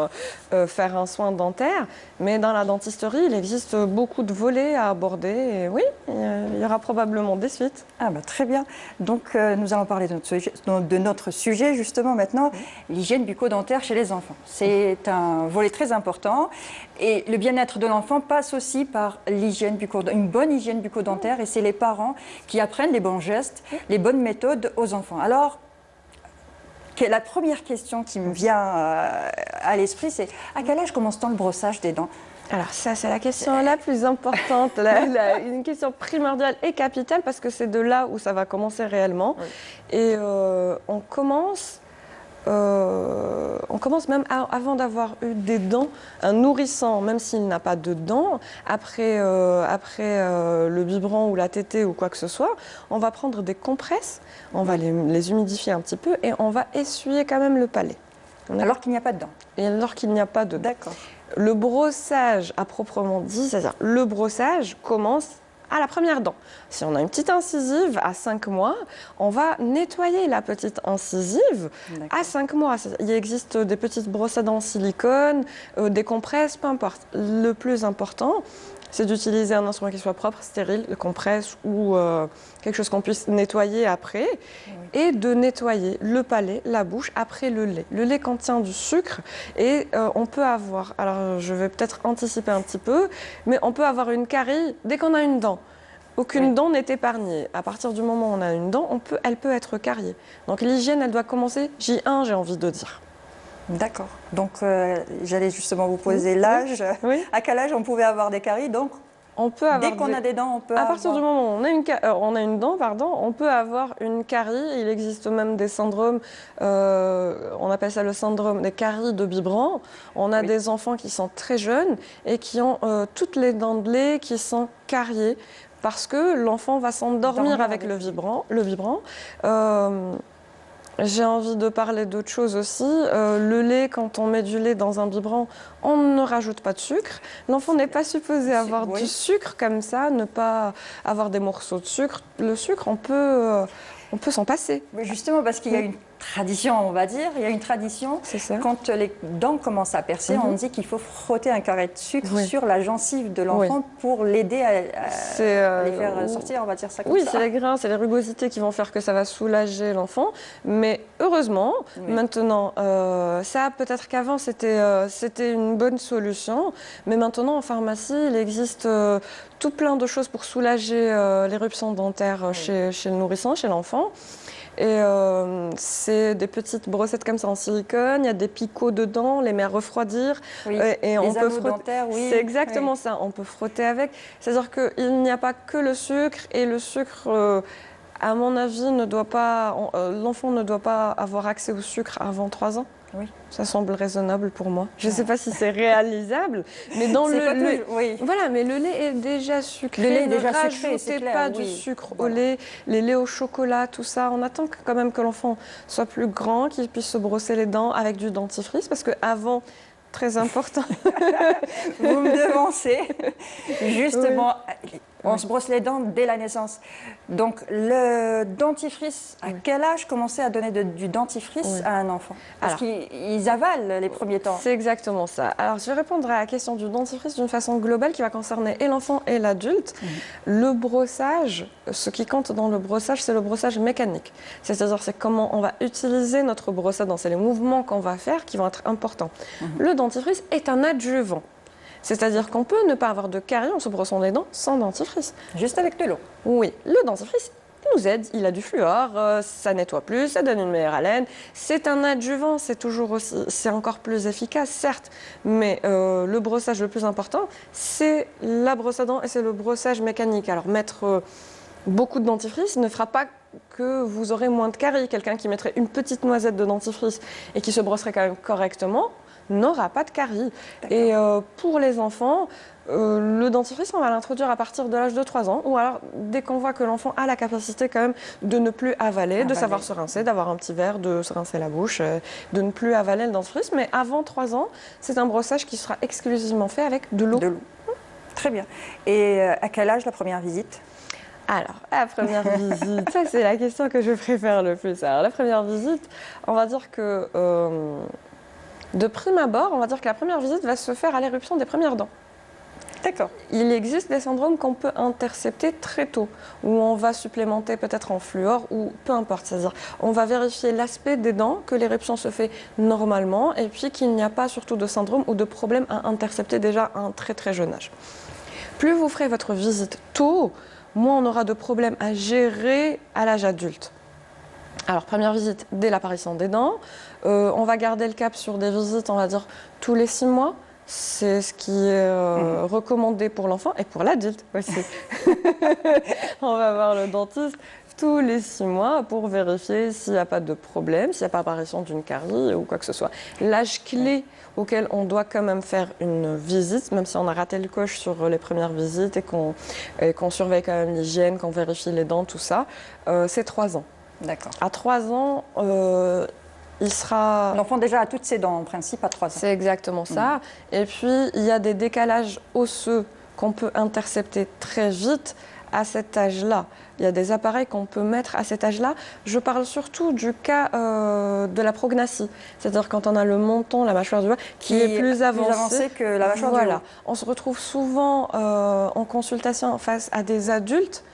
S7: faire un soin dentaire. Mais dans la dentisterie, il existe beaucoup de volets à aborder, et oui, il y aura probablement des suites.
S1: Ah bah, très bien. Donc, nous allons parler de notre sujet justement maintenant, l'hygiène bucco-dentaire chez les enfants. C'est un volet très important, et le bien-être de l'enfant passe aussi par une bonne hygiène bucco-dentaire, et c'est les parents qui apprennent les bons gestes, les bonnes méthodes aux enfants. Alors, la première question qui me vient à l'esprit, c'est à quel âge commence-t-on le brossage des dents?
S7: Alors ça, c'est la question la plus importante, une question primordiale et capitale, parce que c'est de là où ça va commencer réellement. Oui. Et on commence même avant d'avoir eu des dents. Un nourrisson, même s'il n'a pas de dents, après le biberon ou la tétée ou quoi que ce soit, on va prendre des compresses, on va les humidifier un petit peu et on va essuyer quand même le palais.
S1: Alors qu'il n'y a pas de dents.
S7: Et alors qu'il n'y a pas de dents.
S1: D'accord.
S7: Le brossage à proprement dit, c'est-à-dire le brossage commence à la première dent. Si on a une petite incisive à 5 mois, on va nettoyer la petite incisive à 5 mois. Il existe des petites brosses à dents en silicone, des compresses, peu importe. Le plus important, c'est d'utiliser un instrument qui soit propre, stérile, de compresse ou quelque chose qu'on puisse nettoyer après, et de nettoyer le palais, la bouche, après le lait. Le lait contient du sucre et on peut avoir, alors je vais peut-être anticiper un petit peu, mais on peut avoir une carie dès qu'on a une dent. Aucune dent n'est épargnée. À partir du moment où on a une dent, elle peut être cariée. Donc l'hygiène, elle doit commencer J1, j'ai envie de dire.
S1: D'accord. Donc, j'allais justement vous poser l'âge. Oui. À quel âge on pouvait avoir des caries? Donc, dès qu'on a des dents, on peut avoir...
S7: À partir du moment où on a une dent, on peut avoir une carie. Il existe même des syndromes, on appelle ça le syndrome des caries de Biberon. On a des enfants qui sont très jeunes et qui ont toutes les dents de lait qui sont cariées parce que l'enfant va s'endormir avec le vibrant. J'ai envie de parler d'autre chose aussi. Le lait, quand on met du lait dans un biberon, on ne rajoute pas de sucre. L'enfant n'est pas supposé avoir du sucre comme ça, ne pas avoir des morceaux de sucre. Le sucre, on peut s'en passer.
S1: Mais justement, parce qu'il y a une tradition, on va dire. Il y a une tradition. Quand les dents commencent à percer, on dit qu'il faut frotter un carré de sucre sur la gencive de l'enfant pour l'aider à les faire sortir, on va dire ça comme ça.
S7: Oui, c'est les grains, c'est les rugosités qui vont faire que ça va soulager l'enfant. Mais heureusement, maintenant, ça peut-être qu'avant c'était une bonne solution. Mais maintenant, en pharmacie, il existe tout plein de choses pour soulager l'éruption dentaire chez le nourrisson, chez l'enfant. Et c'est des petites brossettes comme ça en silicone, il y a des picots dedans, les met à refroidir.
S1: Et on peut frotter. Dentaires,
S7: c'est exactement ça, on peut frotter avec. C'est-à-dire qu'il n'y a pas que le sucre, et le sucre à mon avis, l'enfant ne doit pas avoir accès au sucre avant 3 ans.
S1: Oui.
S7: Ça semble raisonnable pour moi. Je ne sais pas si c'est réalisable, mais dans
S1: oui.
S7: Voilà, mais le lait est déjà sucré.
S1: Le lait est
S7: ne
S1: déjà sucré,
S7: rajoutez
S1: c'est clair,
S7: pas
S1: oui.
S7: du sucre au
S1: Voilà.
S7: lait, les laits au chocolat, tout ça. On attend quand même que l'enfant soit plus grand, qu'il puisse se brosser les dents avec du dentifrice, parce qu'avant, très important.
S1: Vous me devancez. Justement, on se brosse les dents dès la naissance. Donc, le dentifrice, à quel âge commencer à donner du dentifrice à un enfant? Parce qu'ils avalent les premiers temps.
S7: C'est exactement ça. Alors, je vais répondre à la question du dentifrice d'une façon globale qui va concerner et l'enfant et l'adulte. Le brossage, ce qui compte dans le brossage, c'est le brossage mécanique. C'est-à-dire, c'est comment on va utiliser notre brosse à dents. C'est les mouvements qu'on va faire qui vont être importants. Le dentifrice est un adjuvant. C'est-à-dire qu'on peut ne pas avoir de caries en se brossant les dents sans dentifrice.
S1: Juste avec de l'eau.
S7: Oui, le dentifrice nous aide, il a du fluor, ça nettoie plus, ça donne une meilleure haleine. C'est un adjuvant, c'est encore plus efficace, certes, mais le brossage le plus important, c'est la brosse à dents et c'est le brossage mécanique. Alors mettre beaucoup de dentifrice ne fera pas que vous aurez moins de caries. Quelqu'un qui mettrait une petite noisette de dentifrice et qui se brosserait quand même correctement n'aura pas de caries. Et pour les enfants, le dentifrice, on va l'introduire à partir de l'âge de 3 ans, ou alors dès qu'on voit que l'enfant a la capacité quand même de ne plus avaler, de savoir se rincer, d'avoir un petit verre, de se rincer la bouche, de ne plus avaler le dentifrice. Mais avant 3 ans, c'est un brossage qui sera exclusivement fait avec de l'eau.
S1: De l'eau. Très bien. Et à quel âge la première visite?
S7: Alors, la première visite, ça c'est la question que je préfère le plus. Alors, la première visite, on va dire que de prime abord, on va dire que la première visite va se faire à l'éruption des premières dents.
S1: D'accord.
S7: Il existe des syndromes qu'on peut intercepter très tôt, où on va supplémenter peut-être en fluor ou peu importe. C'est-à-dire, on va vérifier l'aspect des dents, que l'éruption se fait normalement, et puis qu'il n'y a pas surtout de syndrome ou de problème à intercepter déjà à un très très jeune âge. Plus vous ferez votre visite tôt, moins on aura de problèmes à gérer à l'âge adulte. Alors, première visite dès l'apparition des dents. On va garder le cap sur des visites, on va dire, tous les 6 mois. C'est ce qui est recommandé pour l'enfant et pour l'adulte aussi. On va voir le dentiste tous les 6 mois pour vérifier s'il n'y a pas de problème, s'il n'y a pas apparition d'une carie ou quoi que ce soit. L'âge clé auquel on doit quand même faire une visite, même si on a raté le coche sur les premières visites et qu'on surveille quand même l'hygiène, qu'on vérifie les dents, tout ça, c'est 3 ans.
S1: D'accord.
S7: À 3 ans, il sera...
S1: L'enfant déjà a toutes ses dents en principe à 3 ans.
S7: C'est exactement ça. Et puis, il y a des décalages osseux qu'on peut intercepter très vite à cet âge-là. Il y a des appareils qu'on peut mettre à cet âge-là. Je parle surtout du cas de la prognatsie, c'est-à-dire quand on a le menton, la mâchoire du bas, qui est plus avancé
S1: que la mâchoire du haut.
S7: On se retrouve souvent en consultation face à des adultes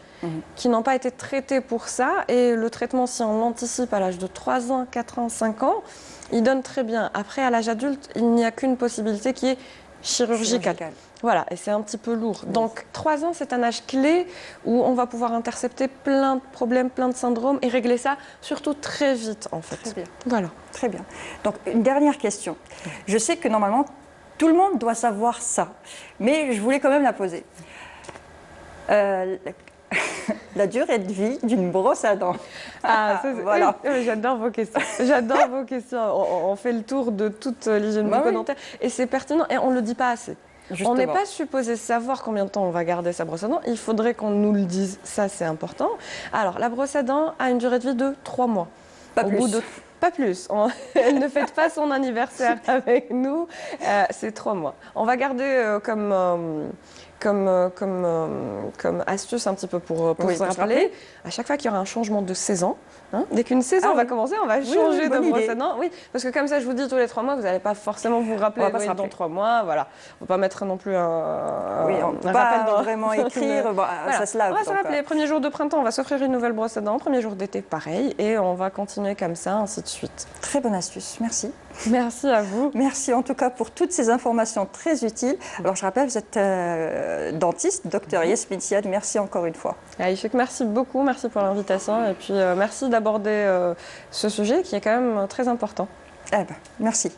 S7: qui n'ont pas été traités pour ça. Et le traitement, si on l'anticipe à l'âge de 3 ans, 4 ans, 5 ans, il donne très bien. Après, à l'âge adulte, il n'y a qu'une possibilité qui est chirurgicale. Voilà, et c'est un petit peu lourd. Donc, 3 ans, c'est un âge clé où on va pouvoir intercepter plein de problèmes, plein de syndromes et régler ça surtout très vite, en fait.
S1: Très bien.
S7: Voilà.
S1: Très bien. Donc, une dernière question. Je sais que normalement, tout le monde doit savoir ça, mais je voulais quand même la poser. La durée de vie d'une brosse à dents.
S7: Voilà. J'adore vos questions. J'adore vos questions. On fait le tour de toute l'hygiène bucco-dentaire et c'est pertinent et on ne le dit pas assez. Justement. On n'est pas supposé savoir combien de temps on va garder sa brosse à dents. Il faudrait qu'on nous le dise. Ça, c'est important. Alors, la brosse à dents a une durée de vie de 3 mois.
S1: Pas plus.
S7: Pas plus. Elle ne fête pas son anniversaire avec nous. C'est 3 mois. On va garder comme astuce un petit peu pour se rappeler, à chaque fois qu'il y aura un changement de saison, dès qu'une saison va commencer, on va changer de brosse à dents. Oui, parce que comme ça, je vous dis, tous les 3 mois, vous n'allez pas forcément vous rappeler dans 3 mois. Voilà. On ne va pas mettre non plus un
S1: rappel dans... vraiment écrire,
S7: voilà.
S1: Ça se lave.
S7: On va se rappeler, premier jour de printemps, on va s'offrir une nouvelle brosse à dents, premier jour d'été, pareil, et on va continuer comme ça, ainsi de suite.
S1: Très bonne astuce, merci.
S7: Merci à vous.
S1: Merci en tout cas pour toutes ces informations très utiles. Alors je rappelle, vous êtes dentiste, docteur Yasmine Siad, merci encore une fois.
S7: Aïchek, merci beaucoup, merci pour l'invitation et puis merci d'aborder ce sujet qui est quand même très important.
S1: Merci.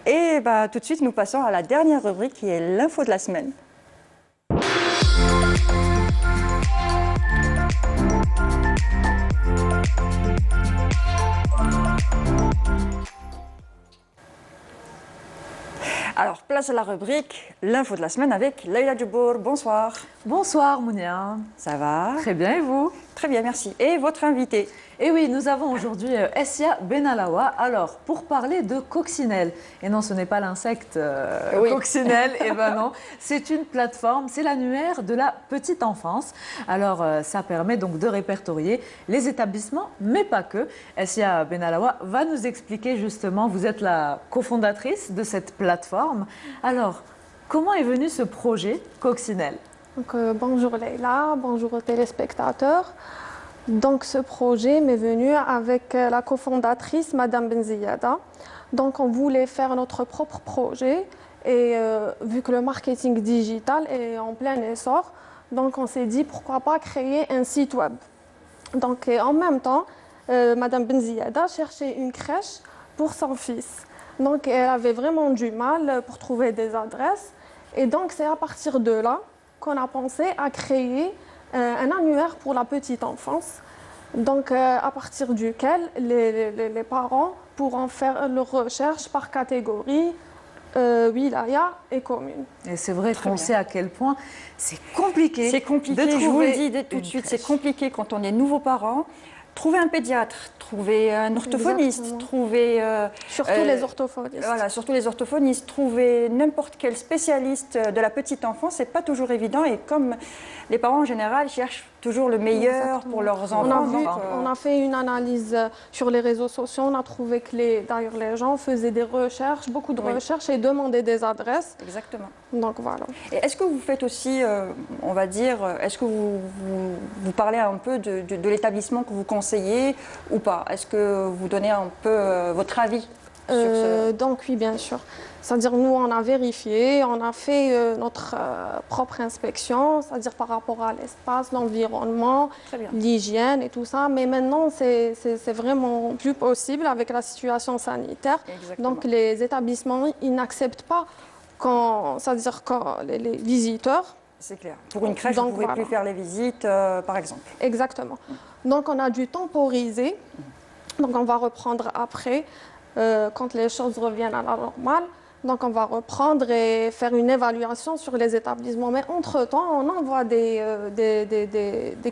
S1: Et tout de suite, nous passons à la dernière rubrique qui est l'info de la semaine. Alors, place à la rubrique l'info de la semaine avec Leïla Djibour. Bonsoir.
S8: Bonsoir Mounia.
S1: Ça va?
S8: Très bien et vous?
S1: Très bien, merci. Et votre invité?
S8: Et oui, nous avons aujourd'hui Essia Benalawa. Alors, pour parler de coccinelle, et non, ce n'est pas l'insecte coccinelle, et ben non, c'est une plateforme, c'est l'annuaire de la petite enfance. Alors, ça permet donc de répertorier les établissements, mais pas que. Essia Benalawa va nous expliquer justement, vous êtes la cofondatrice de cette plateforme. Alors, comment est venu ce projet coccinelle?
S9: Donc, bonjour Leïla, bonjour aux téléspectateurs. Donc ce projet m'est venu avec la cofondatrice Madame Benziyada. Donc on voulait faire notre propre projet et vu que le marketing digital est en plein essor, donc on s'est dit pourquoi pas créer un site web. Donc en même temps, Madame Benziyada cherchait une crèche pour son fils. Donc elle avait vraiment du mal pour trouver des adresses et donc c'est à partir de là qu'on a pensé à créer un annuaire pour la petite enfance, donc à partir duquel les parents pourront faire leurs recherches par catégorie, wilaya et commune.
S8: Et c'est vrai qu'on sait à quel point c'est compliqué.
S1: C'est compliqué, je vous le dis tout de suite, c'est compliqué quand on est nouveau parent. Trouver un pédiatre, trouver un orthophoniste,
S9: Exactement.
S1: trouver...
S9: Surtout les orthophonistes.
S1: Voilà, surtout les orthophonistes. Trouver n'importe quel spécialiste de la petite enfance, c'est pas toujours évident. Et comme les parents en général cherchent toujours le meilleur
S9: Exactement.
S1: pour leurs enfants.
S9: On a fait une analyse sur les réseaux sociaux, on a trouvé que d'ailleurs les gens faisaient des recherches, beaucoup de recherches et demandaient des adresses.
S1: Exactement.
S9: Donc voilà.
S1: Et est-ce que vous faites aussi, on va dire, est-ce que vous parlez un peu de l'établissement que vous conseillez ou pas? Est-ce que vous donnez un peu votre avis sur ce...
S9: Donc oui, bien sûr. C'est-à-dire nous, on a vérifié, on a fait notre propre inspection, c'est-à-dire par rapport à l'espace, l'environnement, l'hygiène et tout ça. Mais maintenant, c'est vraiment plus possible avec la situation sanitaire.
S1: Exactement.
S9: Donc les établissements, ils n'acceptent pas c'est-à-dire quand les visiteurs.
S1: C'est clair. Pour une crèche, vous ne pouvez plus faire les visites, par exemple.
S9: Exactement. Donc on a dû temporiser. Donc on va reprendre après, quand les choses reviennent à la normale. Donc on va reprendre et faire une évaluation sur les établissements. Mais entre-temps, on envoie des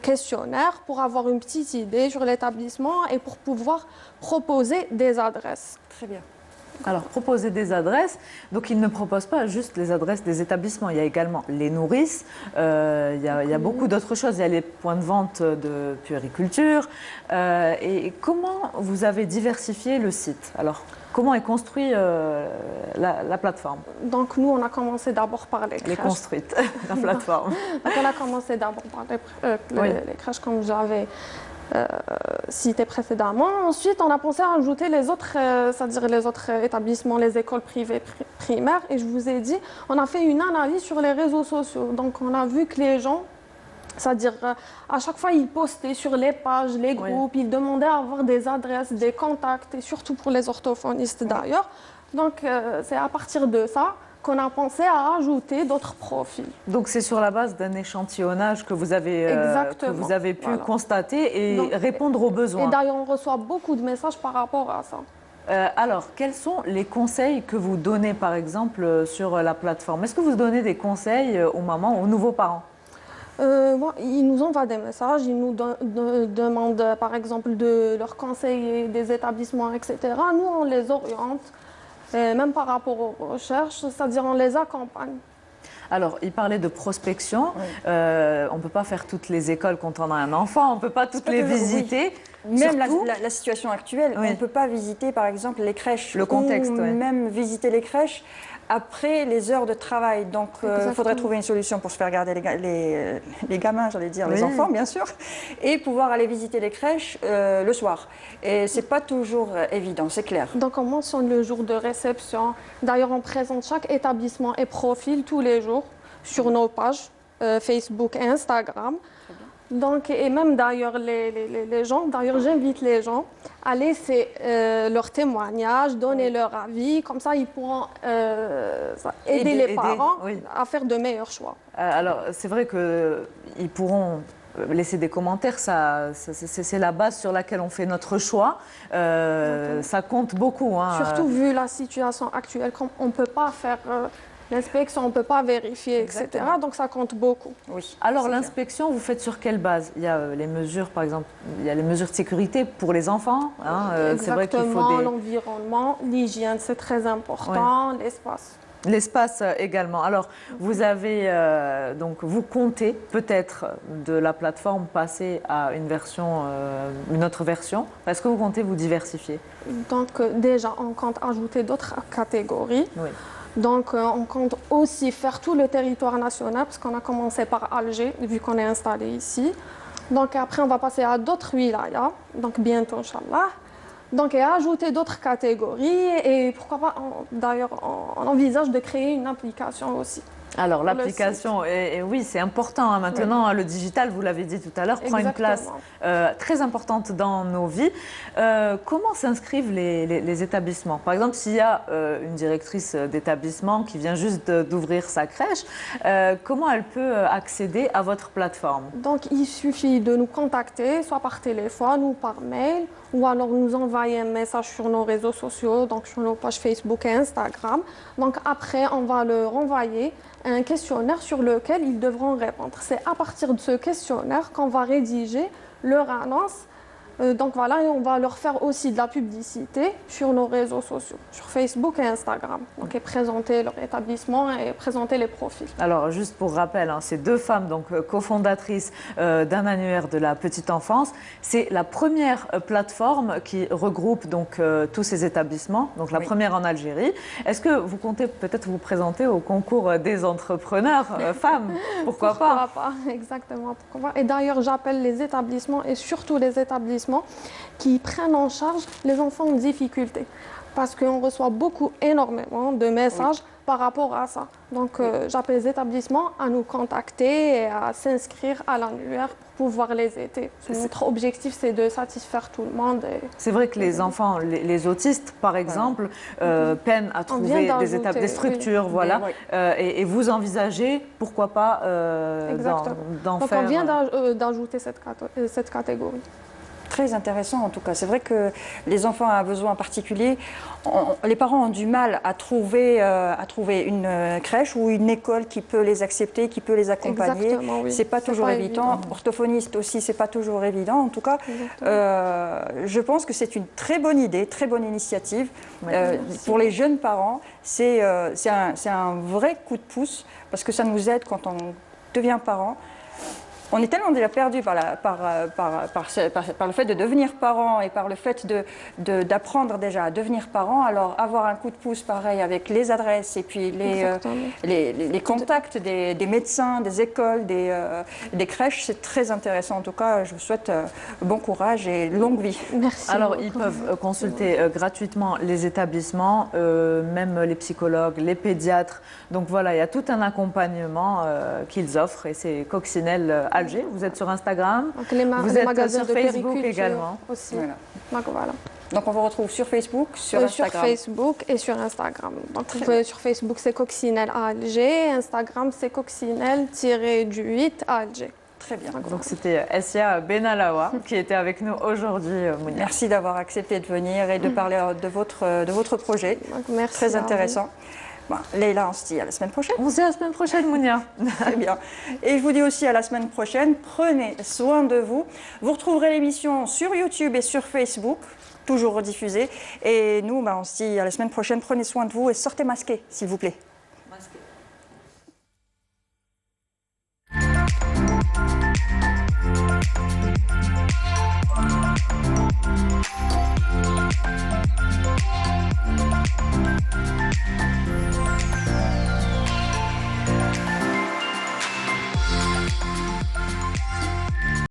S9: questionnaires pour avoir une petite idée sur l'établissement et pour pouvoir proposer des adresses.
S1: Très bien.
S8: Alors, proposer des adresses, donc ils ne proposent pas juste les adresses des établissements, il y a également les nourrices, il y a beaucoup d'autres choses, il y a les points de vente de puériculture. Et comment vous avez diversifié le site? Alors, comment est construit la plateforme?
S9: Donc nous, on a commencé d'abord par les crèches.
S8: Les construites, la plateforme.
S9: Donc on a commencé d'abord par les crèches comme j'avais cité précédemment. Ensuite, on a pensé à ajouter les autres, c'est-à-dire les autres établissements, les écoles privées primaires. Et je vous ai dit, on a fait une analyse sur les réseaux sociaux. Donc, on a vu que les gens, c'est-à-dire à chaque fois, ils postaient sur les pages, les groupes, ils demandaient à avoir des adresses, des contacts, et surtout pour les orthophonistes d'ailleurs. Donc, c'est à partir de ça qu'on a pensé à ajouter d'autres profils.
S8: Donc c'est sur la base d'un échantillonnage que vous avez pu constater et répondre aux besoins.
S9: Et d'ailleurs, on reçoit beaucoup de messages par rapport à ça.
S8: Alors, quels sont les conseils que vous donnez, par exemple, sur la plateforme? Est-ce que vous donnez des conseils aux mamans, aux nouveaux parents?
S9: Ils nous envoient des messages, ils nous demandent, par exemple, de leur conseiller des établissements, etc. Nous, on les oriente. Même par rapport aux recherches, c'est-à-dire on les accompagne.
S8: Alors, il parlait de prospection. On ne peut pas faire toutes les écoles quand on a un enfant, on ne peut pas toutes les visiter.
S1: Oui. Même la situation actuelle, on ne peut pas visiter par exemple les crèches.
S8: Le contexte,
S1: ou même visiter les crèches après les heures de travail. Donc il faudrait trouver une solution pour se faire garder les gamins, j'allais dire, les enfants bien sûr, et pouvoir aller visiter les crèches le soir. Et ce n'est pas toujours évident, c'est clair.
S9: Donc on mentionne le jour de réception. D'ailleurs, on présente chaque établissement et profil tous les jours sur nos pages Facebook et Instagram. Donc, et même d'ailleurs, les gens, d'ailleurs j'invite les gens à laisser leurs témoignages, donner leur avis, comme ça ils pourront aider les parents à faire de meilleurs choix.
S8: Alors c'est vrai qu'ils pourront laisser des commentaires, c'est la base sur laquelle on fait notre choix. Ça compte beaucoup. Hein.
S9: Surtout vu la situation actuelle, on ne peut pas faire l'inspection, on ne peut pas vérifier, etc. Donc ça compte beaucoup.
S8: Oui. Alors l'inspection, vous faites sur quelle base? Il y a les mesures, par exemple, il y a les mesures de sécurité pour les enfants. Hein,
S9: c'est vrai qu'il faut l'environnement, l'hygiène, c'est très important, l'espace.
S8: L'espace également. Alors, vous avez donc vous comptez peut-être de la plateforme passer à une autre version. Est-ce que vous comptez vous diversifier?
S9: Donc déjà, on compte ajouter d'autres catégories.
S8: Oui.
S9: Donc on compte aussi faire tout le territoire national parce qu'on a commencé par Alger vu qu'on est installé ici. Donc après, on va passer à d'autres wilayas. Donc bientôt, Inch'Allah. Donc, et ajouter d'autres catégories et pourquoi pas, d'ailleurs, on envisage de créer une application aussi.
S8: Alors, l'application, oui, c'est important. Hein, maintenant, le digital, vous l'avez dit tout à l'heure, prend une place très importante dans nos vies. Comment s'inscrivent les établissements? Par exemple, s'il y a une directrice d'établissement qui vient juste d'ouvrir sa crèche, comment elle peut accéder à votre plateforme?
S9: Donc, il suffit de nous contacter, soit par téléphone ou par mail, ou alors nous envoyer un message sur nos réseaux sociaux, donc sur nos pages Facebook et Instagram. Donc après, on va leur envoyer un questionnaire sur lequel ils devront répondre. C'est à partir de ce questionnaire qu'on va rédiger leur annonce. Donc voilà, et on va leur faire aussi de la publicité sur nos réseaux sociaux, sur Facebook et Instagram. Donc et présenter leur établissement et présenter les profils.
S8: Alors juste pour rappel, hein, ces deux femmes donc cofondatrices d'un annuaire de la petite enfance, c'est la première plateforme qui regroupe donc tous ces établissements, donc la première en Algérie. Est-ce que vous comptez peut-être vous présenter au concours des entrepreneurs femmes? Pourquoi pas?
S9: Exactement, pourquoi pas. Et d'ailleurs, j'appelle les établissements et surtout les établissements qui prennent en charge les enfants en difficulté. Parce qu'on reçoit énormément de messages par rapport à ça. Donc, j'appelle les établissements à nous contacter et à s'inscrire à l'annuaire pour pouvoir les aider. Notre objectif, c'est de satisfaire tout le monde.
S8: C'est vrai que les enfants, les autistes, par exemple, peinent à trouver des structures, voilà. Et vous envisagez, pourquoi pas, d'en faire...
S9: Donc, on vient d'ajouter cette catégorie.
S1: Très intéressant en tout cas. C'est vrai que les enfants à besoins particuliers, les parents ont du mal à trouver une crèche ou une école qui peut les accepter, qui peut les accompagner. C'est pas toujours évident. Orthophoniste aussi, c'est pas toujours évident. En tout cas, je pense que c'est une très bonne idée, très bonne initiative. Pour les jeunes parents, c'est un vrai coup de pouce parce que ça nous aide quand on devient parent. On est tellement déjà perdu par le fait de devenir parent et par le fait d'apprendre déjà à devenir parent. Alors avoir un coup de pouce pareil avec les adresses et puis les contacts des médecins, des écoles, des crèches, c'est très intéressant. En tout cas, je vous souhaite bon courage et longue vie.
S9: Merci.
S8: Alors, ils peuvent consulter gratuitement les établissements, même les psychologues, les pédiatres. Donc voilà, il y a tout un accompagnement qu'ils offrent et c'est Coccinelle Alger. Vous êtes sur Instagram, vous êtes sur Facebook également.
S9: Aussi. Voilà.
S1: Donc on vous retrouve sur Facebook, sur Instagram.
S9: Sur Facebook et sur Instagram. Donc sur Facebook c'est Coccinelle Alger, Instagram c'est Coccinelle-8 Alger.
S1: Très bien.
S8: Donc c'était Essia Benalawa qui était avec nous aujourd'hui, Mounia.
S1: Merci d'avoir accepté de venir et de parler de votre projet.
S9: Donc, merci.
S1: Très intéressant. Bon, Leïla, on se dit à la semaine prochaine.
S8: On se dit à la semaine prochaine, Mounia.
S1: Très bien. Et je vous dis aussi à la semaine prochaine. Prenez soin de vous. Vous retrouverez l'émission sur YouTube et sur Facebook, toujours rediffusée. Et nous, on se dit à la semaine prochaine. Prenez soin de vous et sortez masqués, s'il vous plaît.